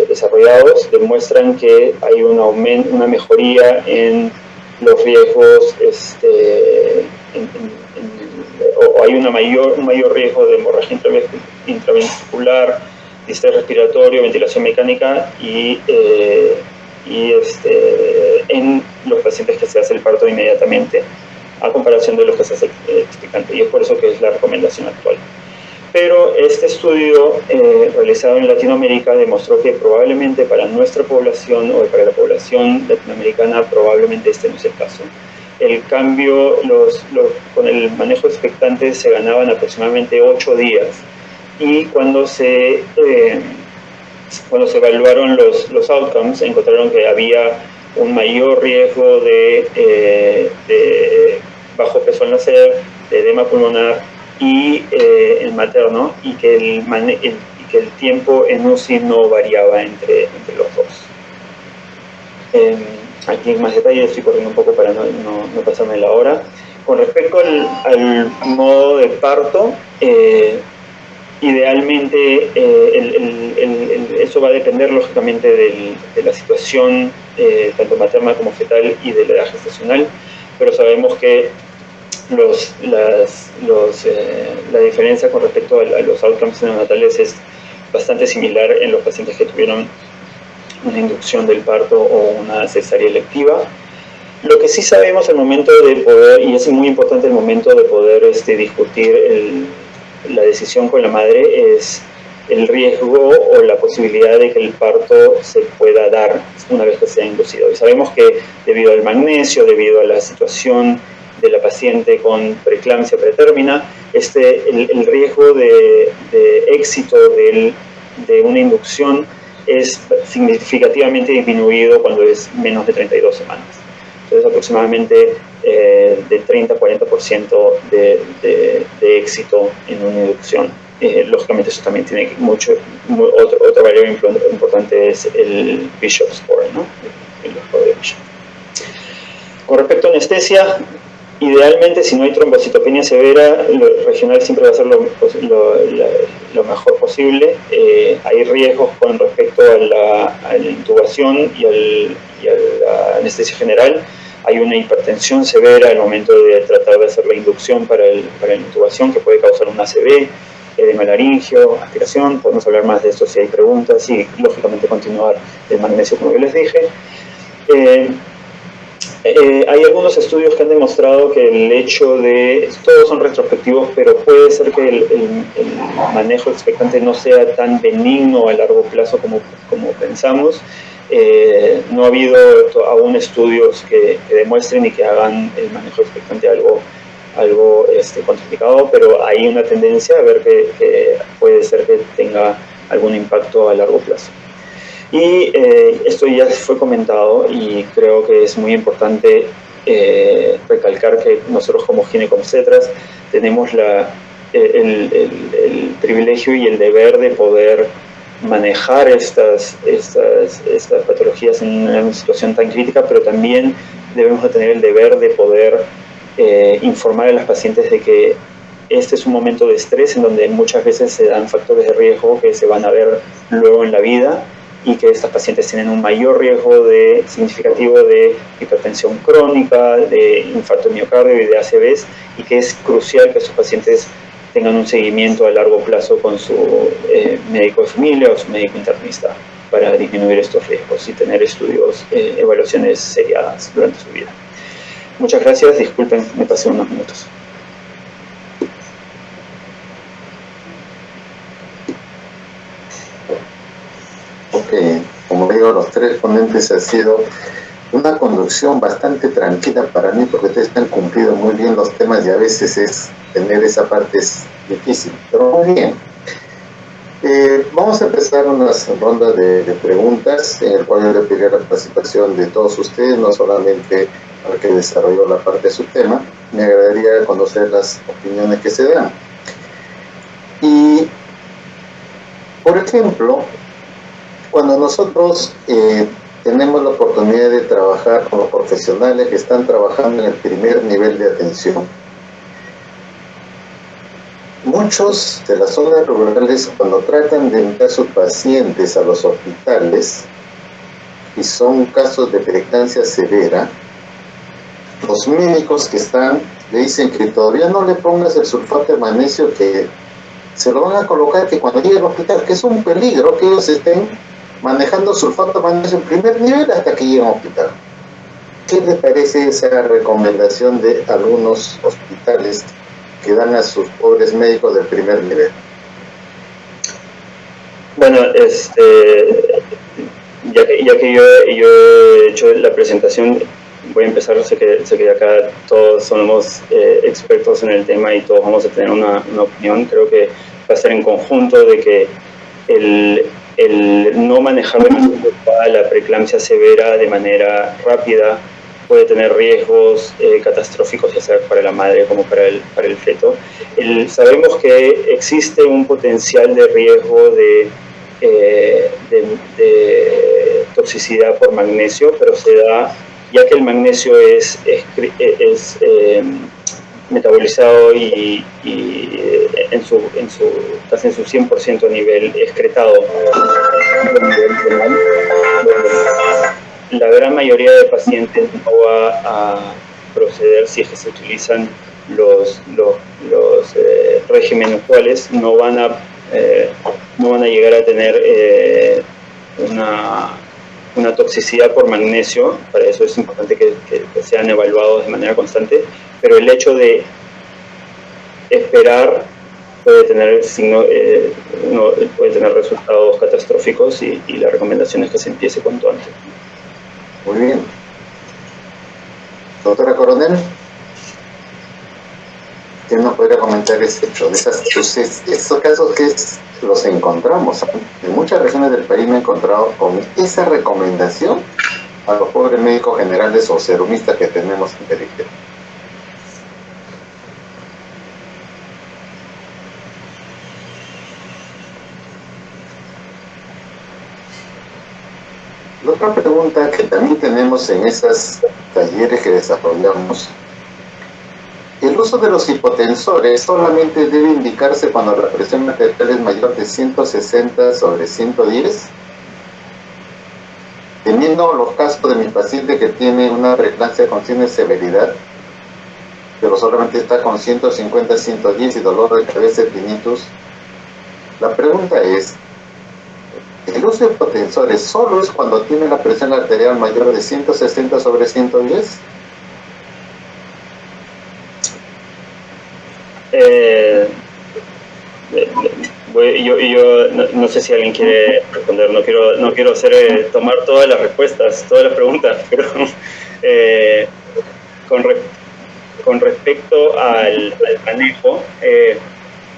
desarrollados demuestran que hay una mejoría en los riesgos, o hay un mayor riesgo de hemorragia intraventricular, distrés respiratorio, ventilación mecánica en los pacientes que se hace el parto inmediatamente, a comparación de los que se hace expectante, y es por eso que es la recomendación actual. Pero este estudio realizado en Latinoamérica demostró que probablemente para nuestra población, o para la población latinoamericana, probablemente este no es el caso. El cambio, con el manejo expectante se ganaban aproximadamente 8 días, y cuando se evaluaron los outcomes, encontraron que había un mayor riesgo de bajo peso al nacer, de edema pulmonar y el materno, y que el tiempo en UCI no variaba entre los dos. Aquí en más detalle estoy corriendo un poco para no pasarme la hora. Con respecto al modo de parto, idealmente eso va a depender lógicamente de la situación tanto materna como fetal y de la edad gestacional, pero sabemos que la diferencia con respecto a los outcomes neonatales es bastante similar en los pacientes que tuvieron una inducción del parto o una cesárea electiva. Lo que sí sabemos al momento de poder, y es muy importante el momento de poder discutir la decisión con la madre, es el riesgo o la posibilidad de que el parto se pueda dar una vez que sea inducido. Y sabemos que debido al magnesio, debido a la situación de la paciente con preeclampsia pretérmina, el riesgo de éxito de una inducción es significativamente disminuido cuando es menos de 32 semanas. Entonces, aproximadamente de 30 a 40% de éxito en una inducción. Lógicamente, eso también tiene otra variable importante, es el Bishop score, ¿no? El score de Bishop. Con respecto a anestesia, idealmente, si no hay trombocitopenia severa, lo regional siempre va a ser lo mejor posible. Hay riesgos con respecto a la intubación y a la anestesia general. Hay una hipertensión severa al momento de tratar de hacer la inducción para la intubación, que puede causar un ACV, edema laringio, aspiración. Podemos hablar más de esto si hay preguntas, y lógicamente continuar el magnesio, como yo les dije. Hay algunos estudios que han demostrado que el hecho de, todos son retrospectivos, pero puede ser que el manejo expectante no sea tan benigno a largo plazo como pensamos. no ha habido aún estudios que demuestren y que hagan el manejo expectante algo contraindicado, pero hay una tendencia a ver que puede ser que tenga algún impacto a largo plazo. Y esto ya fue comentado y creo que es muy importante recalcar que nosotros como ginecobstetras tenemos el privilegio y el deber de poder manejar estas patologías en una situación tan crítica, pero también debemos de tener el deber de poder informar a las pacientes de que este es un momento de estrés en donde muchas veces se dan factores de riesgo que se van a ver luego en la vida y que estas pacientes tienen un mayor riesgo significativo de hipertensión crónica, de infarto de miocardio y de ACVs, y que es crucial que estos pacientes tengan un seguimiento a largo plazo con su médico de familia o su médico internista para disminuir estos riesgos y tener evaluaciones seriadas durante su vida. Muchas gracias, disculpen, me pasé unos minutos. Ok, como digo, los tres ponentes ha sido una conducción bastante tranquila para mí porque ustedes han cumplido muy bien los temas y a veces tener esa parte es difícil, pero muy bien. Vamos a empezar una ronda de preguntas en el cual yo le pediría la participación de todos ustedes, no solamente al que desarrolló la parte de su tema. Me agradaría conocer las opiniones que se dan. Y, por ejemplo, cuando nosotros tenemos la oportunidad de trabajar con los profesionales que están trabajando en el primer nivel de atención, muchos de las zonas rurales, cuando tratan de enviar a sus pacientes a los hospitales, y son casos de preeclampsia severa, los médicos que están le dicen que todavía no le pongas el sulfato de magnesio, que se lo van a colocar, que cuando llegue al hospital, que es un peligro que ellos estén manejando sulfato de magnesio en primer nivel hasta que lleguen al hospital. ¿Qué les parece esa recomendación de algunos hospitales que dan a sus pobres médicos del primer nivel? Bueno, ya que yo he hecho la presentación, voy a empezar. Sé que acá todos somos expertos en el tema y todos vamos a tener una opinión. Creo que va a ser en conjunto de que el no manejar la preeclampsia severa de manera rápida puede tener riesgos catastróficos, ya sea para la madre como para el feto. Sabemos que existe un potencial de riesgo de toxicidad por magnesio, pero se da ya que el magnesio es metabolizado y casi en su 100% a nivel excretado. La gran mayoría de pacientes no va a proceder si es que se utilizan los regímenes actuales, no van a llegar a tener una toxicidad por magnesio. Para eso es importante que sean evaluados de manera constante, pero el hecho de esperar puede tener resultados catastróficos y la recomendación es que se empiece cuanto antes. Muy bien. Doctora Coronel, ¿qué nos podría comentar ese hecho? Estos casos que los encontramos en muchas regiones del país, me he encontrado con esa recomendación a los pobres médicos generales o serumistas que tenemos en periferia. La otra pregunta que también tenemos en esos talleres que desarrollamos: el uso de los hipotensores solamente debe indicarse cuando la presión arterial es mayor de 160/110. Teniendo los casos de mi paciente que tiene una preeclampsia con signo de severidad, pero solamente está con 150/110 y dolor de cabeza de tinnitus, la pregunta es: ¿el uso de hipotensores solo es cuando tiene la presión arterial mayor de 160/110? yo no sé si alguien quiere responder, no quiero tomar todas las respuestas, todas las preguntas, pero con respecto al manejo,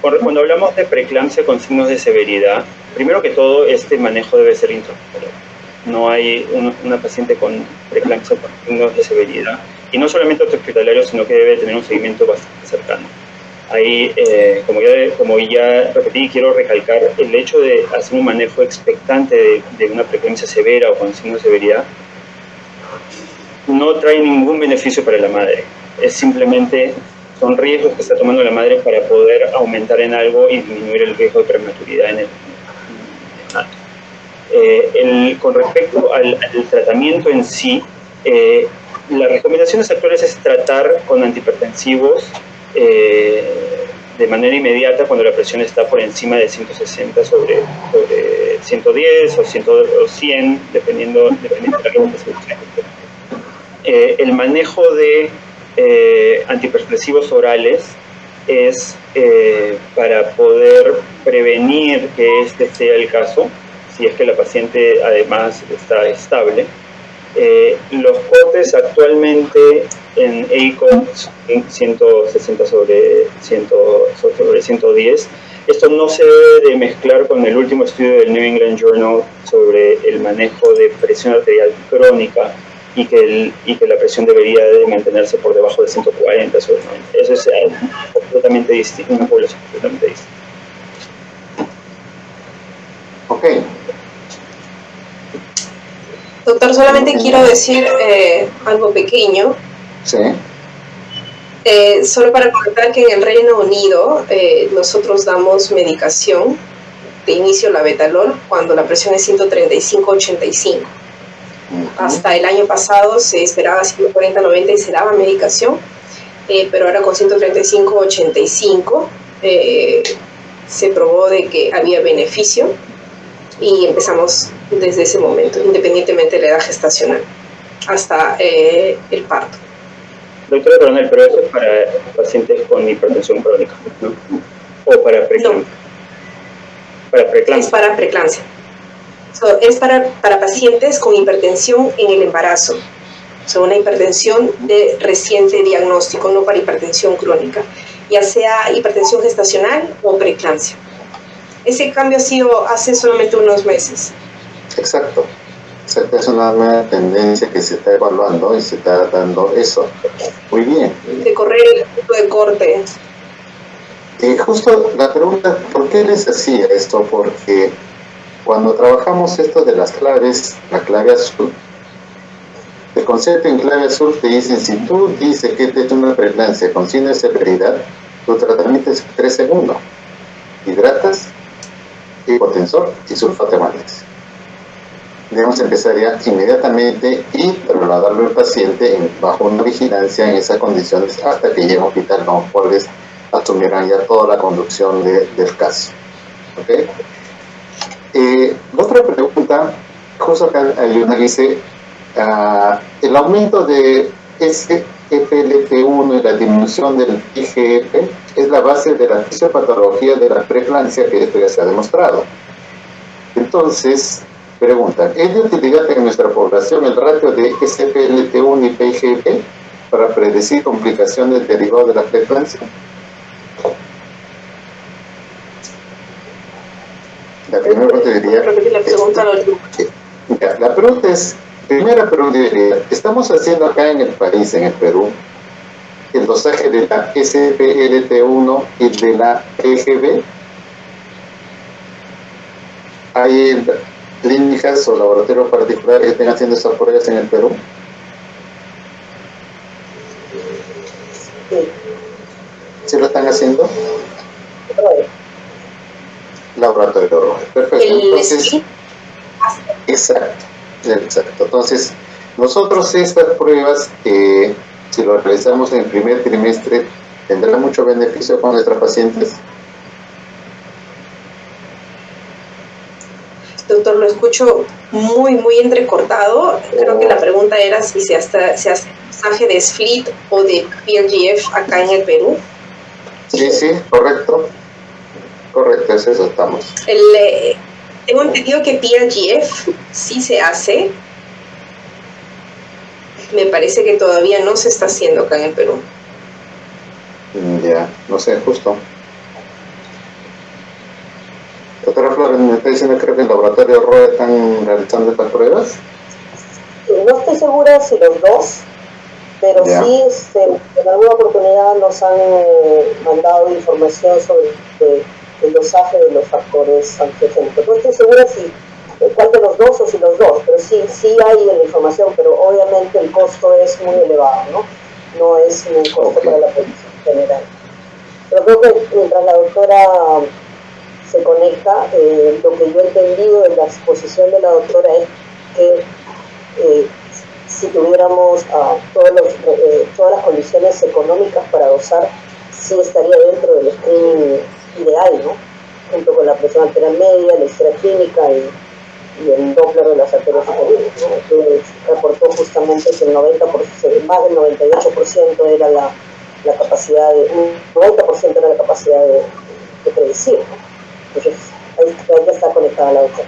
cuando hablamos de preeclampsia con signos de severidad, primero que todo, este manejo debe ser intrahospitalario. No hay una paciente con preeclampsia con signos de severidad, y no solamente hospitalario, sino que debe tener un seguimiento bastante cercano. Ahí, como ya repetí, quiero recalcar el hecho de hacer un manejo expectante de una preeclampsia severa o con signos de severidad no trae ningún beneficio para la madre. Es simplemente, son riesgos que está tomando la madre para poder aumentar en algo y disminuir el riesgo de prematuridad en el neonato. Con respecto al tratamiento en sí, las recomendaciones actuales es tratar con antihipertensivos de manera inmediata cuando la presión está por encima de 160 sobre 110 o 100, dependiendo de la recuperación. El manejo de antihipertensivos orales es para poder prevenir que este sea el caso, si es que la paciente además está estable. Los cortes actualmente en ACOG son 160 sobre 110. Esto no se debe de mezclar con el último estudio del New England Journal sobre el manejo de presión arterial crónica y que la presión debería de mantenerse por debajo de 140 sobre 90. Eso es completamente distinto, una población completamente distinta. Ok. Doctor, solamente quiero decir algo pequeño. Sí. Solo para comentar que en el Reino Unido nosotros damos medicación de inicio labetalol cuando la presión es 135-85. Hasta el año pasado se esperaba 140-90 y se daba medicación, pero ahora con 135-85 se probó de que había beneficio y empezamos desde ese momento, independientemente de la edad gestacional, hasta el parto. Doctora Coronel, pero eso es para pacientes con hipertensión crónica, ¿no? ¿O para preeclampsia? No. Para preeclampsia. Es para preeclampsia. Es para pacientes con hipertensión en el embarazo. Una hipertensión de reciente diagnóstico, no para hipertensión crónica, ya sea hipertensión gestacional o preeclampsia. Ese cambio ha sido hace solamente unos meses. Exacto. Es una nueva tendencia que se está evaluando y se está dando eso. Muy bien. De correr el punto de corte. Justo la pregunta, ¿por qué les hacía esto? Porque cuando trabajamos esto de las claves, la clave azul, el concepto en clave azul te dicen, si tú dices que te es una preeclampsia con signo de severidad, tu tratamiento es 3 segundos. Hidratas, hipotensor y sulfato de magnesio. Debemos empezar ya inmediatamente y trasladarlo al paciente bajo una vigilancia en esas condiciones hasta que llegue a un hospital, los cuales asumirán ya toda la conducción del caso. ¿Okay? Otra pregunta, justo acá hay una que dice, el aumento de SFLT1 y la disminución del IGF es la base de la fisiopatología de la preeclampsia, que esto ya se ha demostrado. Entonces, pregunta, ¿es de utilidad en nuestra población el ratio de SFLT1 y PIGF para predecir complicaciones derivadas de la preeclampsia? La primera pregunta diría... Repetir la pregunta. La pregunta es, primera pregunta diría, ¿estamos haciendo acá en el país, en el Perú, el dosaje de la SPLT1 y de la PGB? ¿Hay clínicas o laboratorios particulares que estén haciendo esas pruebas en el Perú? ¿Sí lo están haciendo? Laboratorio rojo. Perfecto. Entonces, exacto. Entonces, nosotros estas pruebas, si lo realizamos en el primer trimestre, ¿tendrá mucho beneficio con nuestras pacientes? Doctor, lo escucho muy entrecortado. Creo que la pregunta era si se hace dosaje de SFLT o de PRGF acá en el Perú. Sí, correcto. Correcto, es eso estamos. Tengo entendido que PRGF sí se hace. Me parece que todavía no se está haciendo acá en el Perú. Ya, no sé, justo. Doctora Flores, me está diciendo, creo que en el laboratorio de ROE están realizando estas pruebas. No estoy segura si los dos, pero Ya. sí en alguna oportunidad nos han mandado información sobre el dosaje de los factores antiogénicos. No estoy segura si cuál de los dos o si los dos, pero sí hay la información, pero obviamente el costo es muy elevado, ¿no? No es un costo para la población general. Pero creo que mientras la doctora se conecta, lo que yo he entendido de la exposición de la doctora es que si tuviéramos todas las condiciones económicas para dosar, sí estaría dentro del screening ideal, ¿no? Junto con la presión arterial media, la historia clínica y el Doppler de las arterias superiores, ¿no? Que reportó justamente que el 90%, más del 98% era la capacidad de 90% era la capacidad de predecir, ¿no? Entonces ahí ya está conectada la doctora.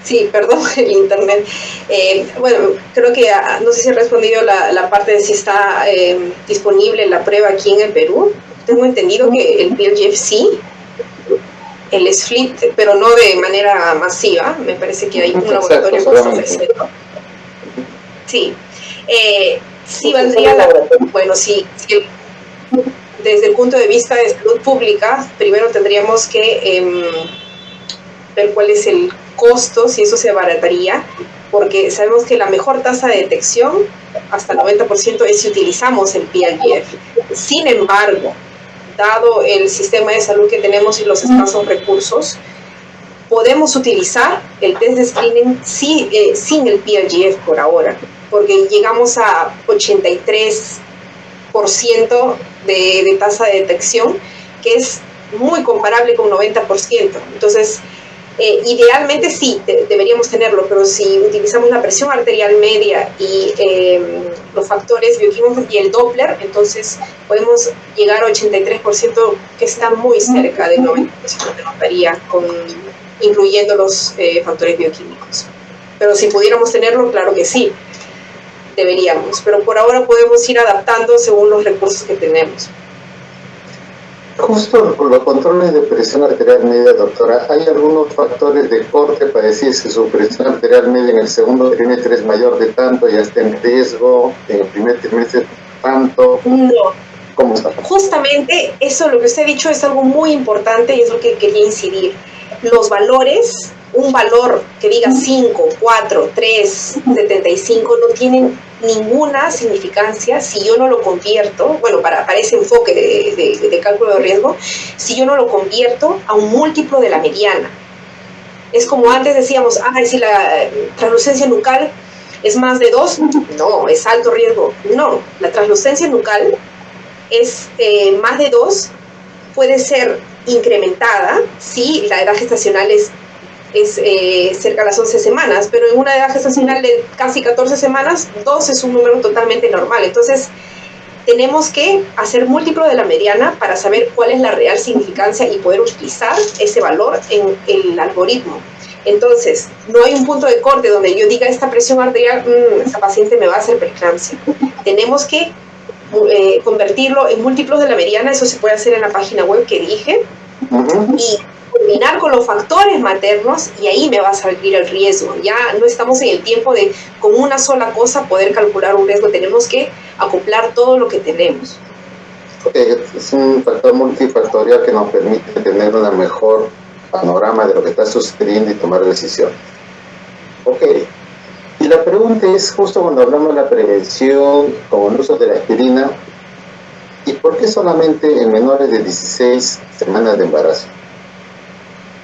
Sí, perdón, el internet. Bueno, creo que no sé si he respondido la parte de si está disponible la prueba aquí en el Perú. Tengo entendido que el PRGF sí, el SFLIT, pero no de manera masiva. Me parece que hay un laboratorio que está ofreciendo. Sí, sí valdría la... Bueno, sí, desde el punto de vista de salud pública, primero tendríamos que ver cuál es el costo, si eso se abarataría, porque sabemos que la mejor tasa de detección, hasta el 90%, es si utilizamos el PRGF. Sin embargo, dado el sistema de salud que tenemos y los escasos recursos, podemos utilizar el test de screening sin el PRGF por ahora, porque llegamos a 83% de tasa de detección, que es muy comparable con 90%. Entonces, idealmente sí, deberíamos tenerlo, pero si utilizamos la presión arterial media y los factores bioquímicos y el Doppler, entonces podemos llegar a 83%, que está muy cerca del 90% que nos daría, incluyendo los factores bioquímicos. Pero si pudiéramos tenerlo, claro que sí, deberíamos, pero por ahora podemos ir adaptando según los recursos que tenemos. Justo por los controles de presión arterial media, doctora, ¿hay algunos factores de corte para decir si su presión arterial media en el segundo trimestre es mayor de tanto, ya está en riesgo, en el primer trimestre tanto? No. ¿Cómo está? Justamente eso, lo que usted ha dicho, es algo muy importante y es lo que quería incidir. Los valores, un valor que diga 5, 4, 3, 75, no tienen ninguna significancia si yo no lo convierto, bueno, para ese enfoque de cálculo de riesgo, si yo no lo convierto a un múltiplo de la mediana. Es como antes decíamos, si la translucencia nucal es más de 2, no, es alto riesgo. No, la translucencia nucal es más de 2, puede ser incrementada si la edad gestacional es cerca de las 11 semanas, pero en una edad gestacional de casi 14 semanas, 2 es un número totalmente normal. Entonces, tenemos que hacer múltiplo de la mediana para saber cuál es la real significancia y poder utilizar ese valor en el algoritmo. Entonces, no hay un punto de corte donde yo diga esta presión arterial, esta paciente me va a hacer preeclampsia. Tenemos que convertirlo en múltiplos de la mediana, eso se puede hacer en la página web que dije, y combinar con los factores maternos, y ahí me va a salir el riesgo. Ya no estamos en el tiempo de con una sola cosa poder calcular un riesgo, tenemos que acoplar todo lo que tenemos. Es un factor multifactorial que nos permite tener una mejor panorama de lo que está sucediendo y tomar decisiones. Y la pregunta es, justo cuando hablamos de la prevención con el uso de la aspirina, ¿y por qué solamente en menores de 16 semanas de embarazo?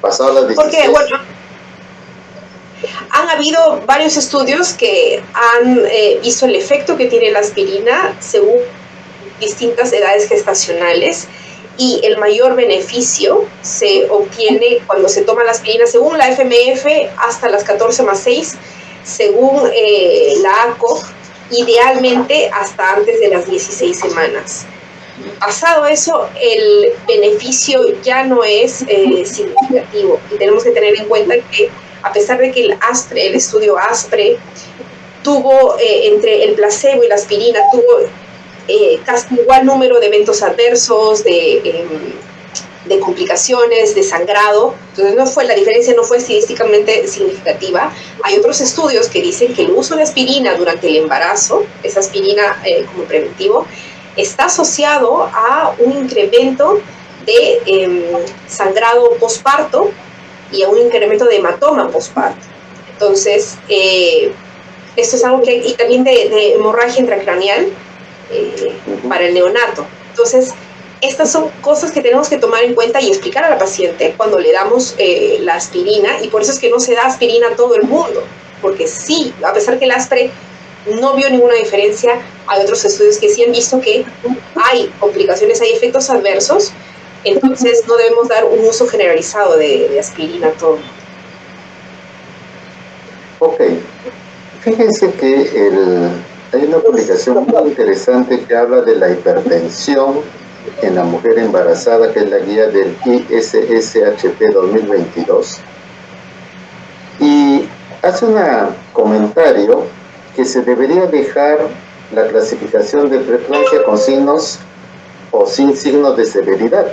Pasado las 16. Porque, bueno, han habido varios estudios que han visto el efecto que tiene la aspirina según distintas edades gestacionales, y el mayor beneficio se obtiene cuando se toma la aspirina según la FMF hasta las 14+6, según la ACOG, idealmente hasta antes de las 16 semanas. pasado eso, el beneficio ya no es significativo. Y tenemos que tener en cuenta que, a pesar de que el estudio ASPRE tuvo, entre el placebo y la aspirina, tuvo casi igual número de eventos adversos, de complicaciones, de sangrado. Entonces la diferencia no fue estadísticamente significativa. Hay otros estudios que dicen que el uso de aspirina durante el embarazo, esa aspirina como preventivo, está asociado a un incremento de sangrado posparto y a un incremento de hematoma posparto. Entonces, esto es algo que, y también de hemorragia intracraneal para el neonato. Entonces, estas son cosas que tenemos que tomar en cuenta y explicar a la paciente cuando le damos la aspirina, y por eso es que no se da aspirina a todo el mundo, porque sí, a pesar que el ASPRE no vio ninguna diferencia, hay otros estudios que sí han visto que hay complicaciones, hay efectos adversos, entonces no debemos dar un uso generalizado de aspirina a todo el mundo. Ok, fíjense que hay una publicación muy interesante que habla de la hipertensión en la mujer embarazada, que es la guía del ISSHP 2022, y hace un comentario que se debería dejar la clasificación de preeclampsia con signos o sin signos de severidad,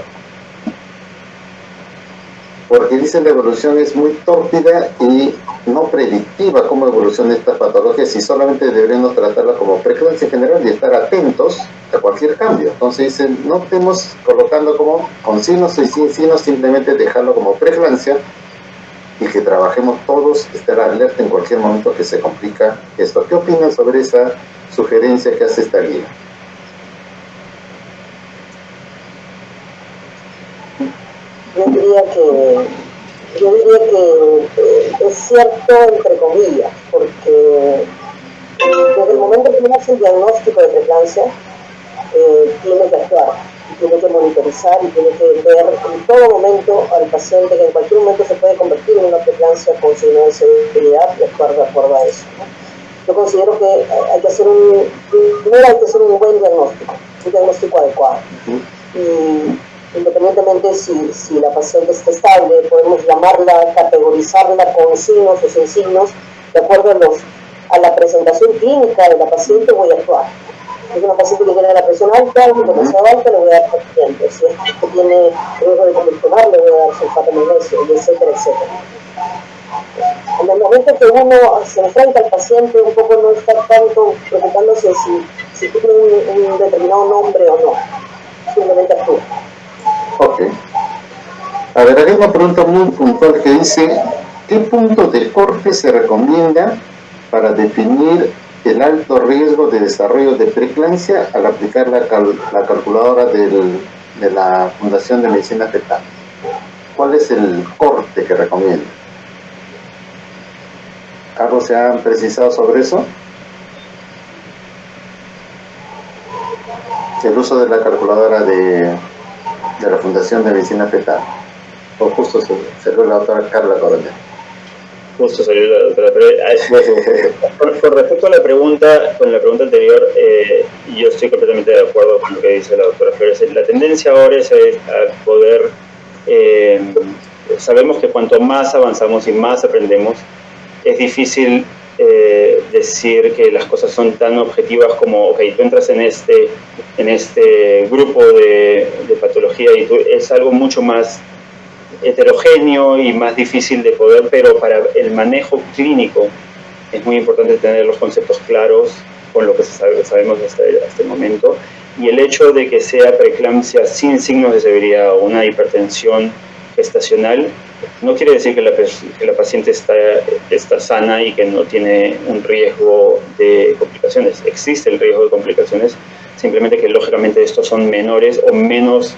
porque dice la evolución es muy tórpida y no predictiva cómo evoluciona esta patología, si solamente deberíamos tratarla como preeclampsia en general y estar atentos a cualquier cambio. Entonces dicen, no estemos colocando como con signos y sin signos, simplemente dejarlo como preeclampsia y que trabajemos todos, estar alerta en cualquier momento que se complica esto. ¿Qué opinan sobre esa sugerencia que hace esta guía? Yo diría que es cierto entre comillas, porque desde el momento que uno hace el diagnóstico de preeclampsia, tiene que actuar, tiene que monitorizar y tiene que ver en todo momento al paciente, que en cualquier momento se puede convertir en una preeclampsia con signo de severidad, y actuar de acuerdo a eso, ¿no? Yo considero que hay que hacer un buen diagnóstico, un diagnóstico adecuado. Y independientemente si la paciente está estable, podemos llamarla, categorizarla con signos o sin signos, de acuerdo a la presentación clínica de la paciente voy a actuar. Si es una paciente que tiene la presión alta, demasiado alta, le voy a dar paciente. Si es que tiene riesgo de convulsionar, le voy a dar sulfato de magnesio, etcétera, etcétera. En el momento que uno se enfrenta al paciente, un poco no está tanto preocupándose si tiene un determinado nombre o no. Simplemente actúa. Ok. A ver, hay una pregunta muy puntual que dice, ¿qué punto de corte se recomienda para definir el alto riesgo de desarrollo de preeclampsia al aplicar la calculadora de la Fundación de Medicina Fetal? ¿Cuál es el corte que recomienda? ¿Algo se ha precisado sobre eso? El uso de la calculadora de la Fundación de Medicina Fetal. O justo salió la doctora Carla Coronel. Justo salió la doctora. Pero con respecto a la pregunta anterior, yo estoy completamente de acuerdo con lo que dice la doctora Flores. La tendencia ahora es a poder, sabemos que cuanto más avanzamos y más aprendemos, es difícil decir que las cosas son tan objetivas como, ok, tú entras en este grupo de patología y es algo mucho más heterogéneo y más difícil de poder, pero para el manejo clínico es muy importante tener los conceptos claros con lo que sabemos hasta el momento, y el hecho de que sea preeclampsia sin signos de severidad o una hipertensión gestacional no quiere decir que la paciente está sana y que no tiene un riesgo de complicaciones. Existe el riesgo de complicaciones, simplemente que lógicamente estos son menores o menos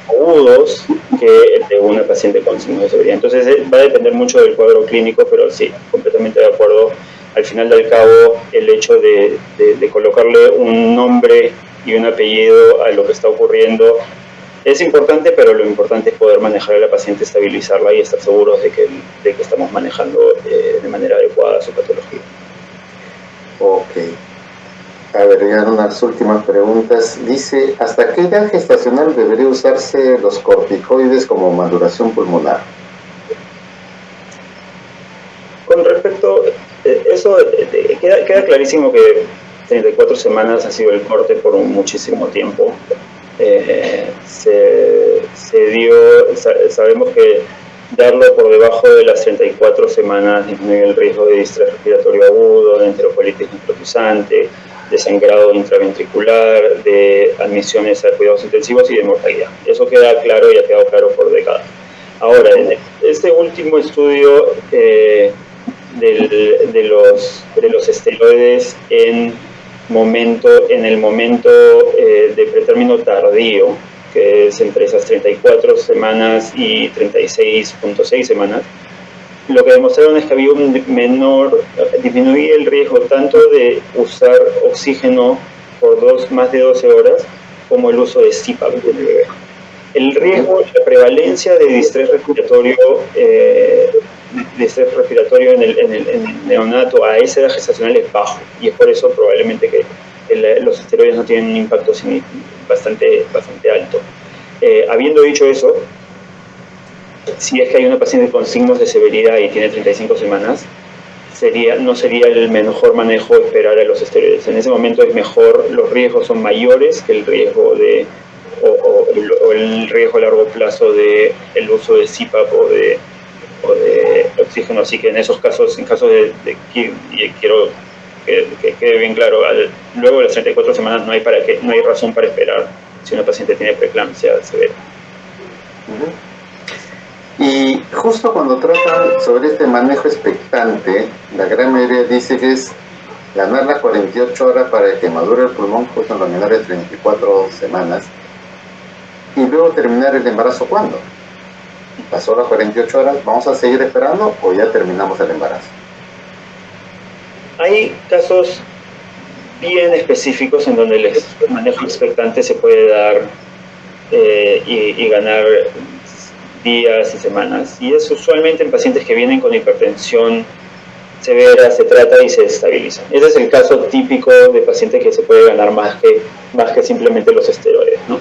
agudos que el de una paciente con signos de severidad. Entonces va a depender mucho del cuadro clínico, pero sí, completamente de acuerdo. Al final del cabo, el hecho de colocarle un nombre y un apellido a lo que está ocurriendo es importante, pero lo importante es poder manejar a la paciente, estabilizarla y estar seguros de que estamos manejando de manera adecuada su patología. Ok. A ver, ya unas últimas preguntas. Dice, ¿hasta qué edad gestacional debería usarse los corticoides como maduración pulmonar? Con respecto, eso queda clarísimo que 34 semanas ha sido el corte por muchísimo tiempo. Sabemos que darlo por debajo de las 34 semanas disminuye el riesgo de distrés respiratorio agudo, de enterocolitis necrotizante, de sangrado intraventricular, de admisiones a cuidados intensivos y de mortalidad. Eso queda claro y ha quedado claro por décadas. Ahora, en este último estudio de los esteroides en el momento de pretérmino tardío, que es entre esas 34 semanas y 36.6 semanas, lo que demostraron es que había disminuía el riesgo tanto de usar oxígeno por más de 12 horas como el uso de CPAP en el bebé. El riesgo, la prevalencia de distrés respiratorio en el neonato a esa edad gestacional es bajo, y es por eso probablemente que los esteroides no tienen un impacto bastante alto. Habiendo dicho eso, si es que hay una paciente con signos de severidad y tiene 35 semanas, no sería el mejor manejo esperar a los esteroides. En ese momento es mejor, los riesgos son mayores que el riesgo el riesgo a largo plazo del uso de CPAP o de oxígeno. Así que en esos casos, y quiero que quede bien claro, luego de las 34 semanas no hay razón para esperar si una paciente tiene preeclampsia severa. Y justo cuando tratan sobre este manejo expectante, la gran mayoría dice que es ganar las 48 horas para que madure el pulmón justo en los menores de 34 semanas y luego terminar el embarazo. ¿Cuándo? Pasó las 48 horas, ¿vamos a seguir esperando o ya terminamos el embarazo? Hay casos bien específicos en donde el manejo expectante se puede dar y ganar días y semanas, y es usualmente en pacientes que vienen con hipertensión severa, se trata y se estabilizan. Ese es el caso típico de pacientes que se puede ganar más que simplemente los esteroides, ¿no?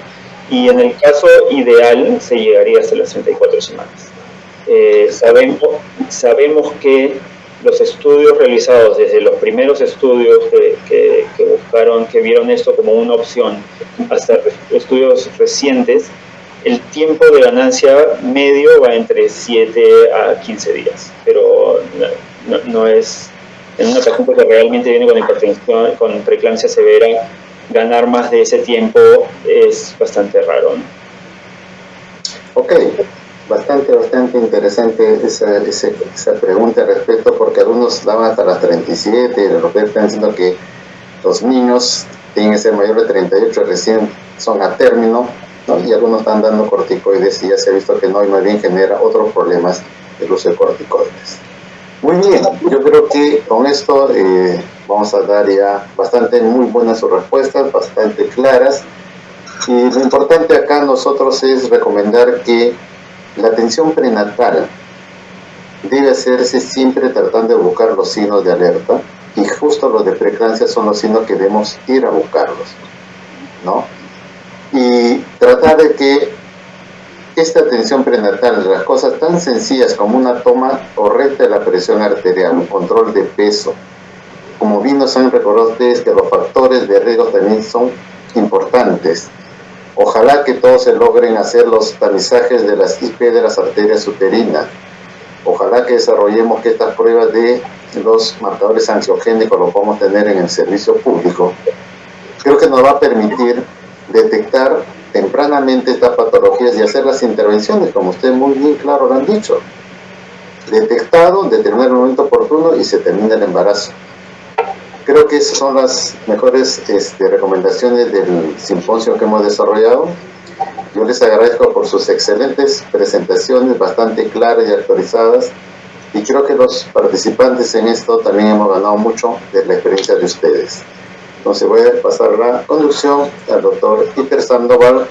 Y en el caso ideal se llegaría hasta las 34 semanas. Sabemos que los estudios realizados, desde los primeros estudios que vieron esto como una opción, hasta estudios recientes, el tiempo de ganancia medio va entre 7 a 15 días, pero no es, en una paciente que realmente viene con hipertensión, con preeclampsia severa, ganar más de ese tiempo es bastante raro, ¿no? Ok, bastante interesante esa pregunta al respecto, porque algunos daban hasta las 37 y de repente están diciendo que los niños tienen que ser mayores de 38, recién son a término, ¿no? Y algunos están dando corticoides y ya se ha visto que no, y más bien genera otros problemas el uso de corticoides. Muy bien, yo creo que con esto vamos a dar ya muy buenas sus respuestas, bastante claras, y lo importante acá nosotros es recomendar que la atención prenatal debe hacerse siempre tratando de buscar los signos de alerta, y justo los de preeclampsia son los signos que debemos ir a buscarlos, ¿no? Y tratar de que esta atención prenatal, las cosas tan sencillas como una toma correcta de la presión arterial, un control de peso, como bien nos han recordado ustedes que los factores de riesgo también son importantes. Ojalá que todos se logren hacer los tamizajes de las IP de las arterias uterinas. Ojalá que desarrollemos que estas pruebas de los marcadores angiogénicos los podamos tener en el servicio público. Creo que nos va a permitir detectar tempranamente estas patologías y hacer las intervenciones, como ustedes muy bien claro lo han dicho. Detectado, determinar el momento oportuno y se termina el embarazo. Creo que esas son las mejores recomendaciones del simposio que hemos desarrollado. Yo les agradezco por sus excelentes presentaciones, bastante claras y actualizadas, y creo que los participantes en esto también hemos ganado mucho de la experiencia de ustedes. Entonces voy a pasar la conducción al doctor Iter Sandoval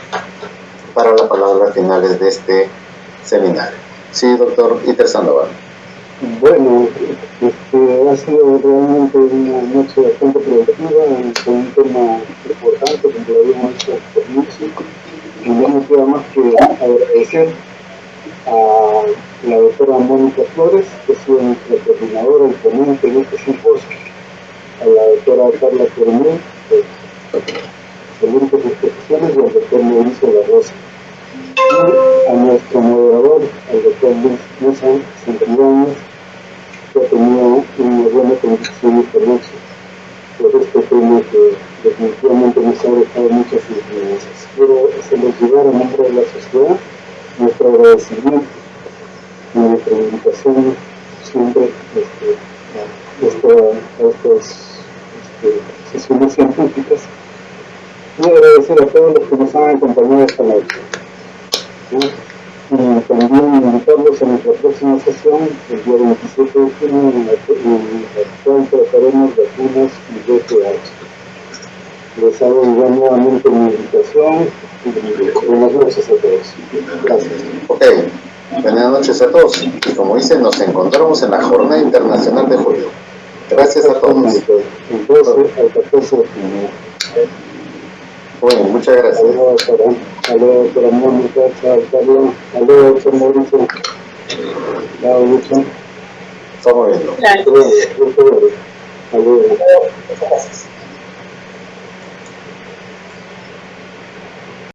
para las palabras finales de este seminario. Sí, doctor Iter Sandoval. Bueno, ha sido realmente una noche bastante productiva, con un tema importante, como lo habíamos hecho por música, y no me queda más que agradecer a la doctora Mónica Flores, que ha sido nuestra coordinadora y ponente en este simposio, a la doctora Carla Coronel, excelentes exposiciones, y al doctor Mauricio La Rosa, y a nuestro moderador, al doctor Luis Mesa Santillán, que ha tenido una buena condición esta noche por este tema que definitivamente nos ha dejado muchas enseñanzas. Quiero hacerles llegar a nombre de la sociedad nuestro agradecimiento y nuestra invitación siempre a estas sesiones científicas, y agradecer a todos los que nos han acompañado esta noche. Y también invitarlos a nuestra próxima sesión, el día 27 de junio, en la cual trataremos vacunas y VPH. Les hago nuevamente mi invitación y buenas noches a todos. Gracias. Ok, buenas noches a todos. Y como dicen, nos encontramos en la Jornada Internacional de Julio. Gracias a todos. El 12 al 14 de junio. Bueno, muchas gracias. Saludos para Mónica, chao, Carlos. Saludos, doctor Mauricio. Chao, Lucho. Estamos viendo. Gracias. Saludos. Muchas gracias.